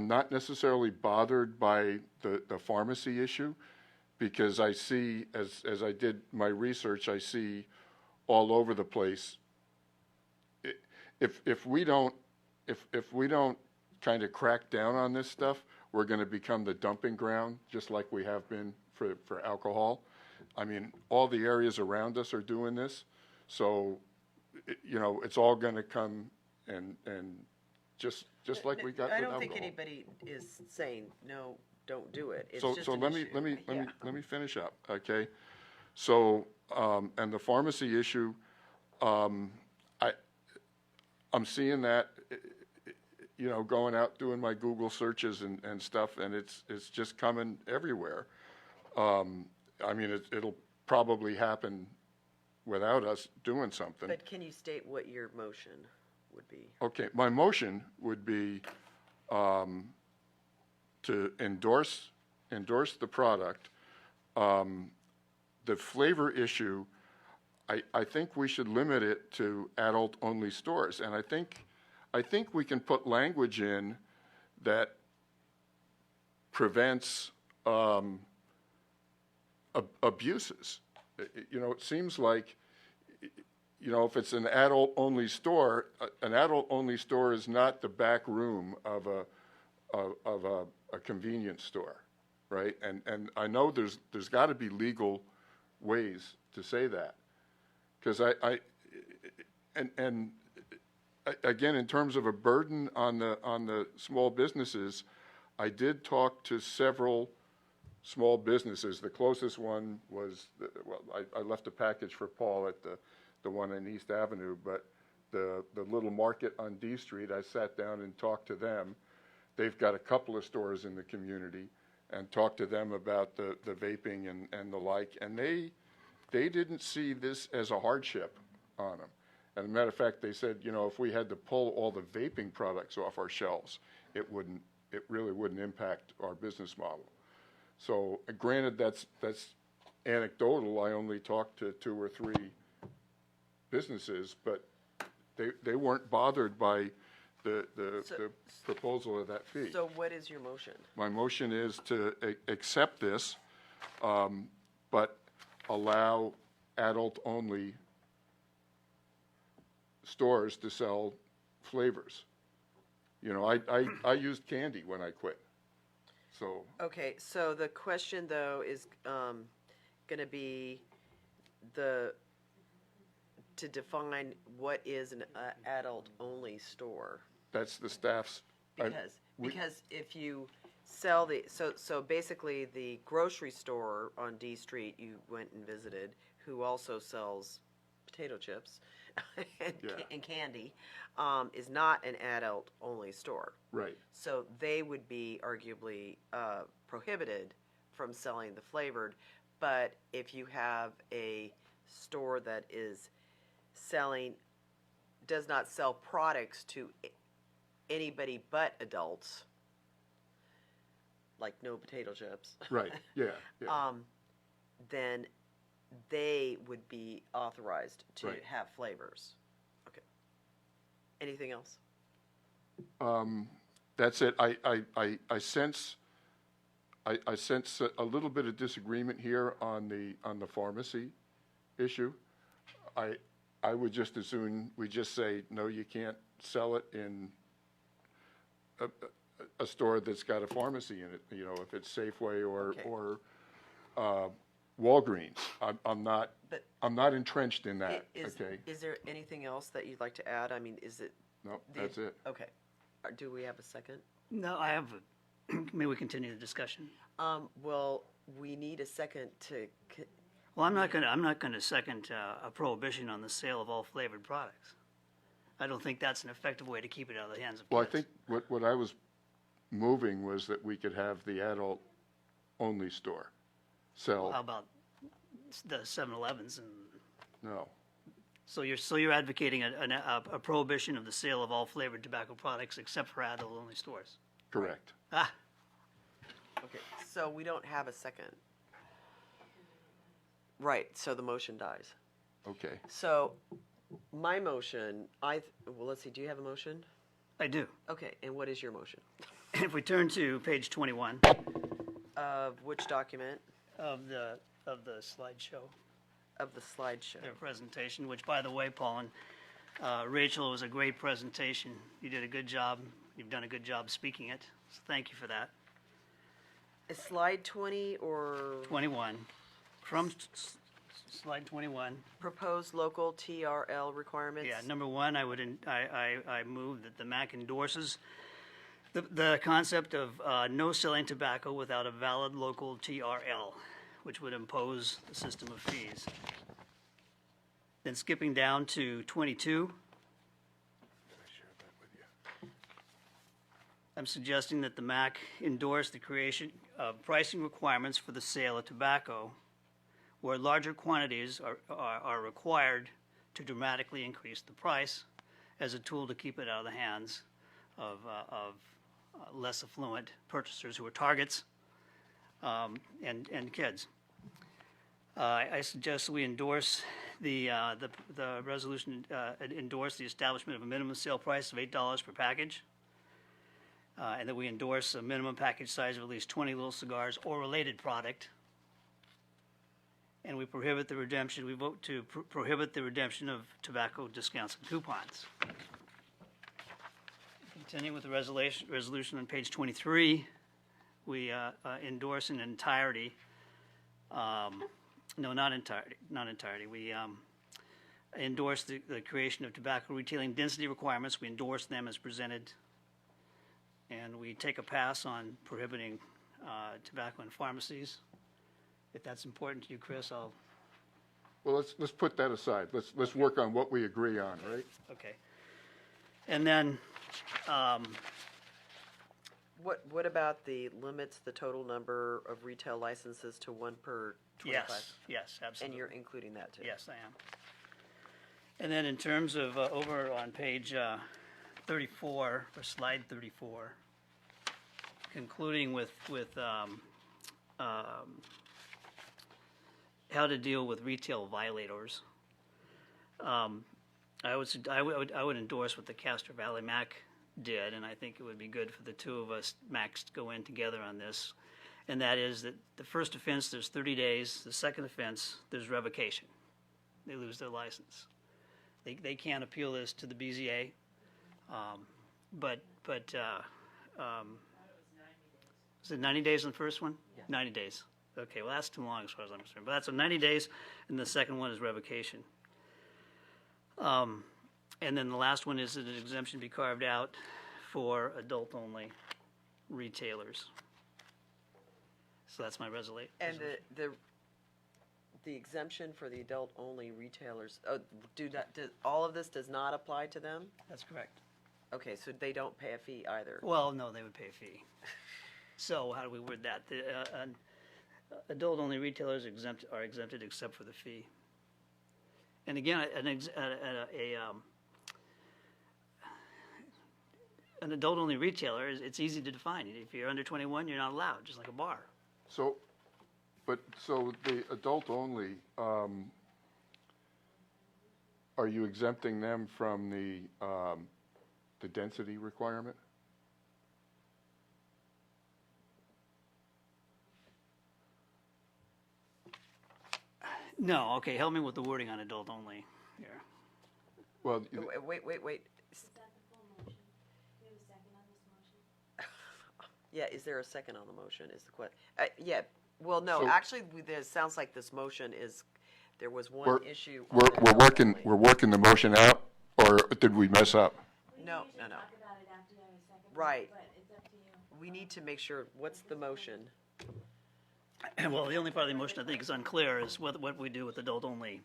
not necessarily bothered by the pharmacy issue, because I see, as I did my research, I see all over the place. If we don't kind of crack down on this stuff, we're going to become the dumping ground, just like we have been for alcohol. I mean, all the areas around us are doing this, so it's all going to come and just like we got with I alcohol. don't think anybody is saying, no, don't do it. It's So, just so an let me, issue. let me, let me, Yeah. let me finish up, okay? So, and the pharmacy issue, I'm seeing that, going out doing my Google searches and stuff, and it's just coming everywhere. I mean, it'll probably happen without us doing something. But can you state what your motion would be? Okay, my motion would be to endorse the product. The flavor issue, I think we should limit it to adult-only stores, and I think we can put language in that prevents abuses. It seems like, if it's an adult-only store, is not the back room of a convenience store, right? And I know there's got to be legal ways to say that, because again, in terms of a burden on the small businesses, I did talk to several small businesses. The closest one was, I left a package for Paul at the one on East Avenue, but the little market on D Street, I sat down and talked to them. They've got a couple of stores in the community, and talked to them about the vaping and the like, and they didn't see this as a hardship on them. As a matter of fact, they said, if we had to pull all the vaping products off our shelves, it really wouldn't impact our business model. So granted, that's anecdotal. I only talked to 2 or 3 businesses, but they weren't bothered by the proposal of that fee. So what is your motion? My motion is to accept this, but allow adult-only stores to sell flavors. I used candy when I quit. So. Okay, so the question, though, is going to be to define what is an adult-only store. That's the staff's. Because if you sell so basically the grocery store on D Street you went and visited, who also sells potato chips and candy, is not an adult-only store. Right. So they would be arguably prohibited from selling the flavored. But if you have a store that does not sell products to anybody but adults, like no potato chips. Right, yeah. Then they would be authorized to Right. have flavors. Okay. Anything else? That's it. I sense a little bit of disagreement here on the pharmacy issue. I would just as soon we just say, no, you can't sell it in a store that's got a pharmacy in it. If it's Safeway or Walgreens. I'm not entrenched in that. Is there anything else that you'd like to add? I mean, is it? No, that's it. Okay. Do we have a second? No, I have. May we continue the discussion? Well, we need a second to. Well, I'm not going to second a prohibition on the sale of all flavored products. I don't think that's an effective way to keep it out of the hands of kids. Well, I think what I was moving was that we could have the adult-only store sell. Well, how about the 7-Elevens and? No. So you're advocating a prohibition of the sale of all flavored tobacco products except for adult-only stores. Correct. Ah. Okay, so we don't have a second. Right, so the motion dies. Okay. So my motion, well, let's see, do you have a motion? I do. Okay, and what is your motion? If we turn to page 21 Of which document? of the slideshow, Of the slideshow. their presentation, which, by the way, Paul and Rachel, it was a great presentation. You did a good job. You've done a good job speaking it, so thank you for that. Is slide 20 or 21, from slide 21. proposed local TRL requirements? Yeah, number one, I move that the MAC endorses the concept of no selling tobacco without a valid local TRL, which would impose the system of fees. Then skipping down to 22, I'm suggesting that the MAC endorse the creation of pricing requirements for the sale of tobacco where larger quantities are required to dramatically increase the price as a tool to keep it out of the hands of less affluent purchasers who are targets and kids. I suggest we endorse the resolution, endorse the establishment of a minimum sale price of $8 per package, and that we endorse a minimum package size of at least 20 little cigars or related product. And we prohibit the redemption, we vote to prohibit the redemption of tobacco discounts and coupons. Continuing with the resolution on page 23, we endorse in entirety, no, not entirety. We endorse the creation of tobacco retailing density requirements. We endorse them as presented. And we take a pass on prohibiting tobacco in pharmacies. If that's important to you, Chris, I'll. Well, let's put that aside. Let's work on what we agree on, right? Okay. And then, What about the limits the total number of retail licenses to 1 per 25? yes, absolutely. And you're including that too? Yes, I am. And then in terms of, over on page 34, or slide 34, concluding with how to deal with retail violators, I would endorse what the Castro Valley MAC did, and I think it would be good for the two of us MACs to go in together on this. And that is that the first offense, there's 30 days. The second offense, there's revocation. They lose their license. They can't appeal this to the BZA, but is it 90 days on the first one? Yeah. 90 days. Okay, well, that's too long as far as I'm concerned. But that's 90 days, and the second one is revocation. And then the last one is that an exemption be carved out for adult-only retailers. So that's my resolution. And the exemption for the adult-only retailers, all of this does not apply to them? That's correct. Okay, so they don't pay a fee either? Well, no, they would pay a fee. So how do we word that? Adult-only retailers are exempted except for the fee. And again, an adult-only retailer, it's easy to define. If you're under 21, you're not allowed, just like a bar. So the adult only, are you exempting them from the density requirement? No, okay, help me with the wording on adult only here. Well, Wait. Is that the full motion? Do you have a second on this motion? Yeah, is there a second on the motion is the question. Yeah, well, no, So- actually, it sounds like this motion is, there was one we're, issue. on we're, the we're adult working, only. we're working the motion out, or did we mess up? No. Talk about it after you have a second. Right. But it's up to you. We need to make sure, what's the motion? Well, the only part of the motion I think is unclear is what we do with adult-only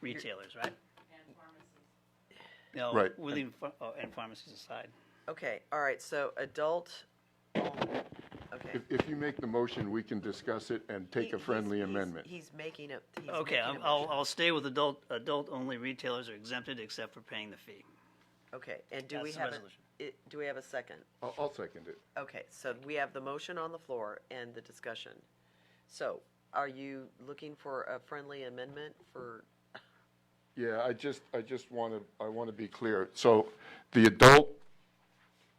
retailers, right? And pharmacies. No, Right. we're leaving and pharmacies aside. Okay, all right, so adult only, okay. Uh, If you make the motion, we can discuss it and take a friendly amendment. He's making it. Okay, I'll stay with adult-only retailers are exempted except for paying the fee. Okay, and do That's we the have resolution. do we have a second? I'll second it. Okay, so we have the motion on the floor and the discussion. So, are you looking for a friendly amendment for? Yeah, I just want to be clear. So the adult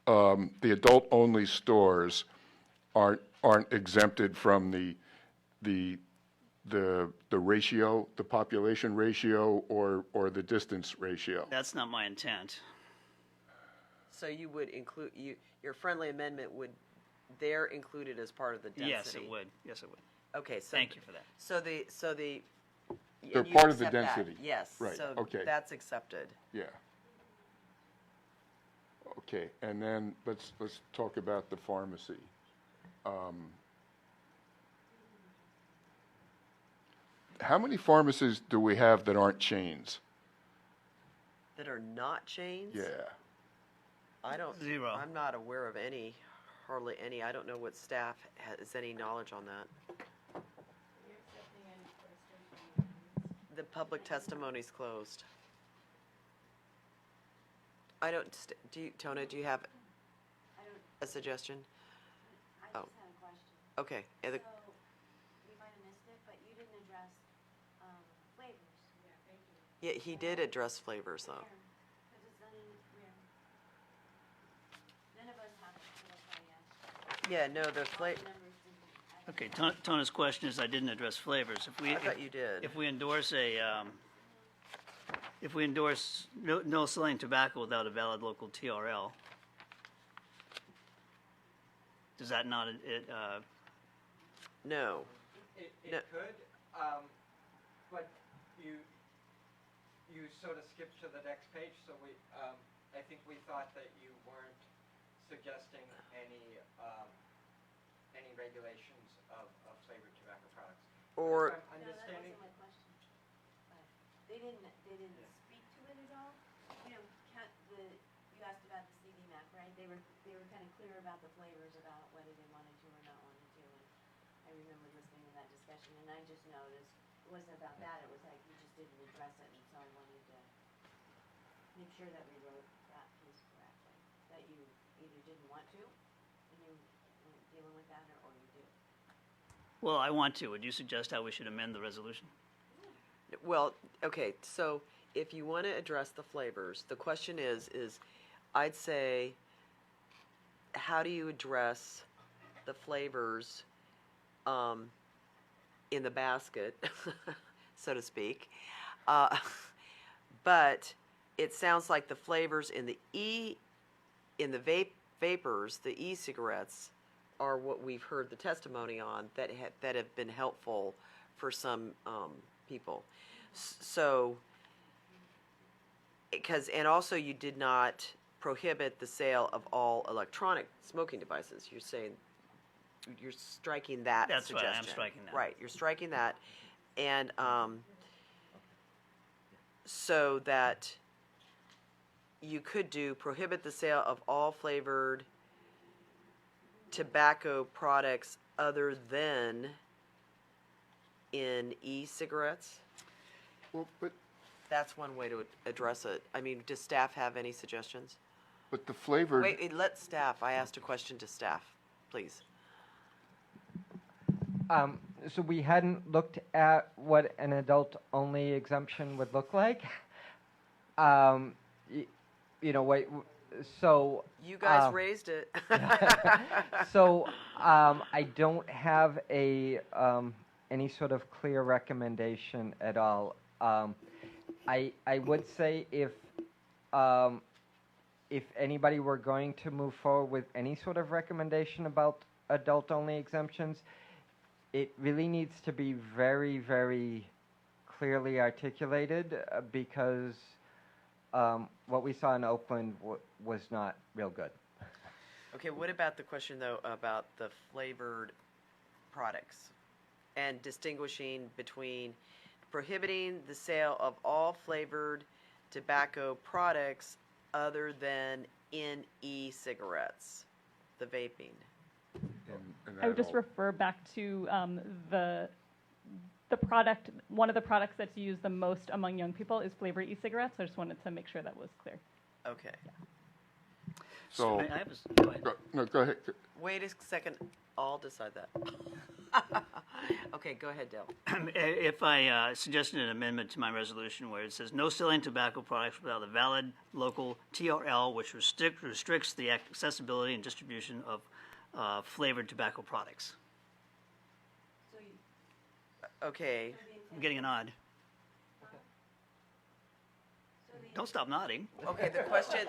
the adult-only stores aren't exempted from the ratio, the population ratio, or the distance ratio. That's not my intent. So you would include, your friendly amendment would, they're included as part of the density? Yes, it would. Yes, it would. Okay, so. Thank you for that. So They're and you part of the accept that? density. Yes. Right, So okay. that's accepted. Yeah. Okay, and then let's talk about the pharmacy. How many pharmacies do we have that aren't chains? That are not chains? Yeah. Zero. I'm not aware of any, hardly any. I don't know what staff has any knowledge on that. The public testimony's closed. I don't, Tona, do you have a suggestion? I Oh. just had a question. Okay. So, we might have missed it, but you didn't address, flavors. Yeah, thank you. Yeah, he did address flavors, though. Because it's where? None of us have it, so that's why I asked. Yeah, no, the Members didn't. Okay, Tona's question is, I didn't address flavors. I thought you did. If we endorse no selling tobacco without a valid local TRL, does that not, No. It No. could, but you sort of skipped to the next page, so I think we thought that you weren't suggesting any regulations of flavored tobacco products. Or, If I'm understanding, No, that wasn't my question. But they didn't speak to it at all? You know, you asked about the CD Mac, right? They were kind of clear about the flavors, about whether they wanted to or not wanted to. And I remember listening to that discussion, and I just noticed it wasn't about that. It was like you just didn't address it, and so I wanted to make sure that we wrote that piece correctly. That you either didn't want to, and you weren't dealing with that, or you do. well, I want to. Would you suggest how we should amend the resolution? well, okay, so if you want to address the flavors, the question is I'd say, how do you address the flavors in the basket, so to speak? But it sounds like the flavors in the vapors, the e-cigarettes, are what we've heard the testimony on that have been helpful for some people. So, and also you did not prohibit the sale of all electronic smoking devices. You're saying, you're striking that That's suggestion. right, I'm striking that. Right, you're striking that. And so that you could prohibit the sale of all flavored tobacco products other than in e-cigarettes? Well, but That's one way to address it. I mean, does staff have any suggestions? the flavored. Wait, let staff, I asked a question to staff, please. so we hadn't looked at what an adult-only exemption would look like. So. You guys raised it. So I don't have any sort of clear recommendation at all. I would say if anybody were going to move forward with any sort of recommendation about adult-only exemptions, it really needs to be very, very clearly articulated because what we saw in Oakland was not real good. Okay, what about the question, though, about the flavored products and distinguishing between prohibiting the sale of all flavored tobacco products other than in e-cigarettes, the vaping? and I would just that'll- refer back to the product. One of the products that's used the most among young people is flavored e-cigarettes. I just wanted to make sure that was clear. Okay. So, I have go ahead. no, go ahead. Wait a second, I'll decide that. Okay. Okay, go ahead, Dale. If I suggested an amendment to my resolution where it says, no selling tobacco products without a valid local TRL which restricts the accessibility and distribution of flavored tobacco products. So you, Okay, I'm getting a nod. Don't stop nodding. okay, the question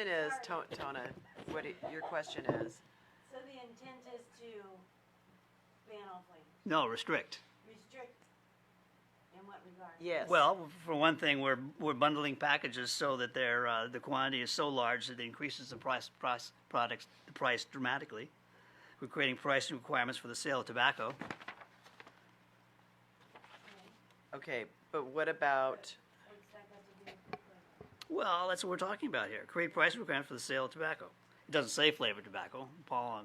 is, Tona, your question is? so the intent is to ban all flavors, No, restrict. restrict in what regard? Yes. Well, for one thing, we're bundling packages so that the quantity is so large that it increases the price dramatically. We're creating pricing requirements for the sale of tobacco. Okay, but what about, What's that got to do with flavor? Well, that's what we're talking about here. Create pricing requirements for the sale of tobacco. It doesn't say flavored tobacco. Paul, Well,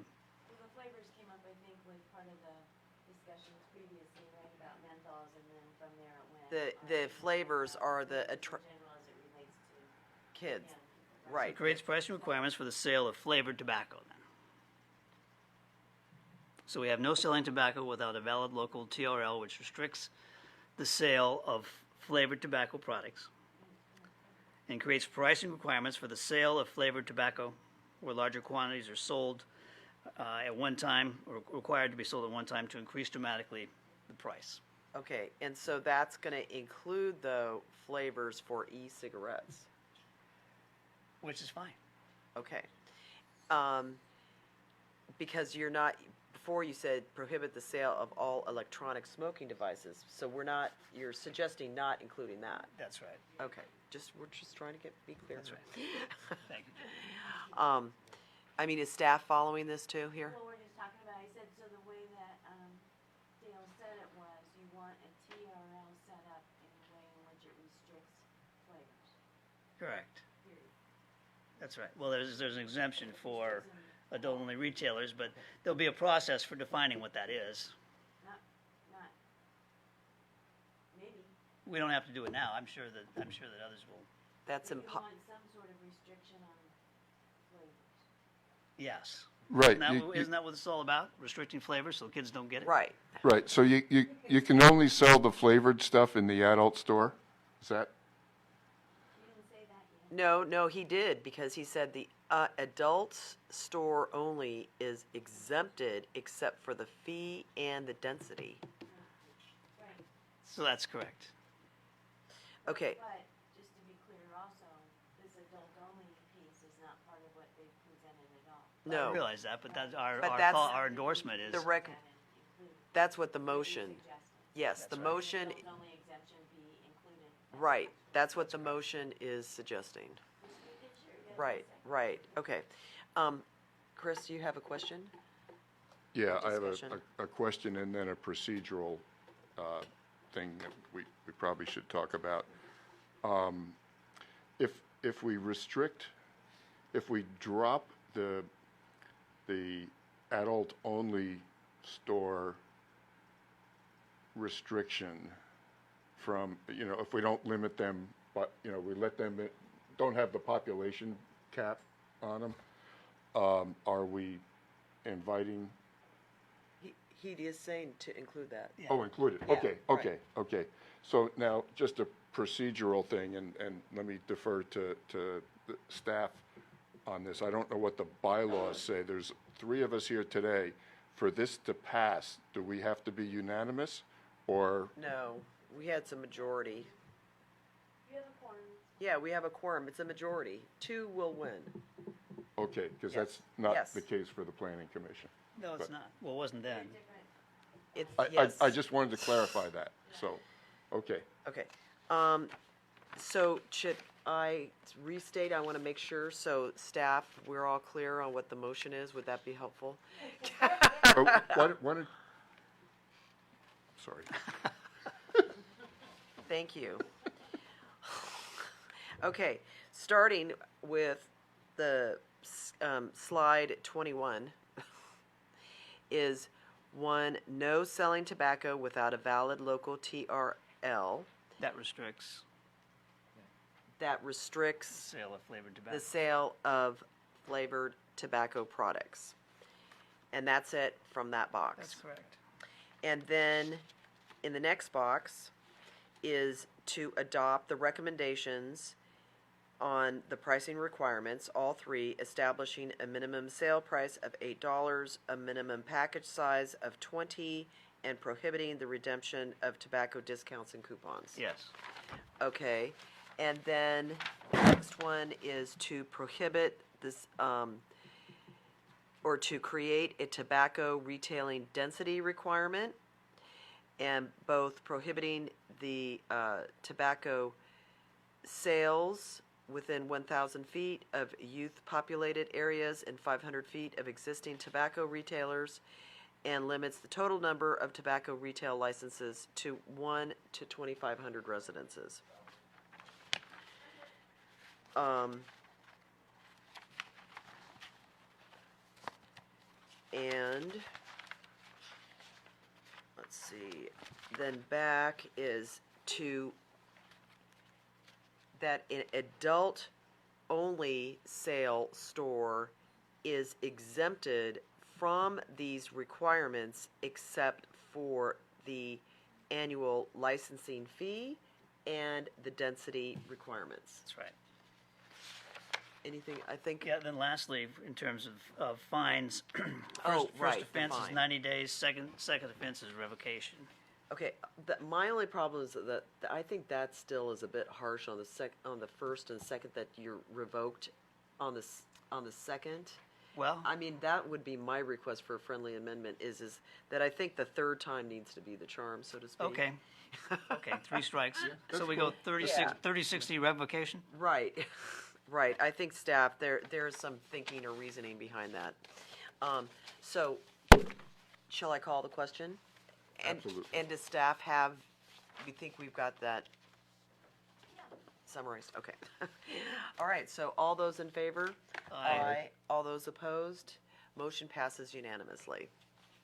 the flavors came up, I think, with part of the discussions previously, right, about menthols, and then from there it went. the flavors are the in general as it relates to kids, young people, right? it creates pricing requirements for the sale of flavored tobacco then. So we have no selling tobacco without a valid local TRL which restricts the sale of flavored tobacco products and creates pricing requirements for the sale of flavored tobacco where larger quantities are sold at one time or required to be sold at one time to increase dramatically the price. Okay, and so that's gonna include, though, flavors for e-cigarettes. Which is fine. Okay. Because you're not, before you said prohibit the sale of all electronic smoking devices, so you're suggesting not including that. That's right. Okay, we're just trying to be clear. That's right. Thank you. I mean, is staff following this too here? Well, we're just talking about, I said, so the way that Dale said it was, you want a TRL set up in a way in which it restricts flavors, Correct. period. That's right. Well, there's an exemption for adult-only retailers, but there'll be a process for defining what that is. Not, maybe. We don't have to do it now. I'm sure that others will. That's But you impo- want some sort of restriction on flavors. Yes. Right, Isn't that what it's all about? Restricting flavors so kids don't get it? right. right, so you can only sell the flavored stuff in the adult store? Is that? You didn't say that yet. No, he did, because he said the adult store only is exempted except for the fee and the density. Right. So that's correct. Okay, But, just to be clear also, this adult-only piece is not part of what they've presented at all. no, I realize that, but that's our endorsement is. the that's what the motion, yes, the motion, Adult-only exemption be included. right, that's what the motion is suggesting. Right, right, okay. Chris, you have a question? Yeah, I have Discussion. a question and then a procedural thing that we probably should talk about. If we restrict, if we drop the adult-only store restriction from, if we don't limit them, but, we let them, don't have the population cap on them, are we inviting? He is saying to include that. Yeah. Oh, included, Yeah, okay, right. okay. So now, just a procedural thing, and let me defer to the staff on this. I don't know what the bylaws say. There's 3 of us here today. For this to pass, do we have to be unanimous, or? No, we had some majority. You have a quorum. Yeah, we have a quorum, it's a majority. 2 will win. Okay, because Yes. that's not Yes. the case for the planning commission. No, it's But- not. Well, it wasn't then. It's, I yes. just wanted to clarify that, so, okay. Okay, so should I restate, I want to make sure, so staff, we're all clear on what the motion is, would that be helpful? Oh, why did, sorry. Thank you. Okay, starting with the slide 21 is 1, no selling tobacco without a valid local TRL. That restricts That restricts sale of flavored tobacco. the sale of flavored tobacco products. And that's it from that box. That's correct. And then in the next box is to adopt the recommendations on the pricing requirements, all three, establishing a minimum sale price of $8, a minimum package size of 20, and prohibiting the redemption of tobacco discounts and coupons. Yes. Okay, and then the next one is to prohibit this, or to create a tobacco retailing density requirement, and both prohibiting the tobacco sales within 1,000 feet of youth-populated areas and 500 feet of existing tobacco retailers, and limits the total number of tobacco retail licenses to 1 to 2,500 residences. And let's see, then back is to that an adult-only sale store is exempted from these requirements except for the annual licensing fee and the density requirements. That's right. Anything, I think? Yeah, then lastly, in terms of fines, Oh, right, first the offense is fine. 90 days, second offense is revocation. Okay, my only problem is that I think that still is a bit harsh on the first and second, that you're revoked on the second. Well, I mean, that would be my request for a friendly amendment, is that I think the third time needs to be the charm, so to speak. okay. Okay, 3 strikes. So that's we cool. go 30-60 revocation? Right, right. I think staff, there's some thinking or reasoning behind that. So, shall I call the question? Absolutely. And does staff have, you think we've got that summarized? Okay. All right, so all those in favor? Aye. All those opposed? Motion passes unanimously.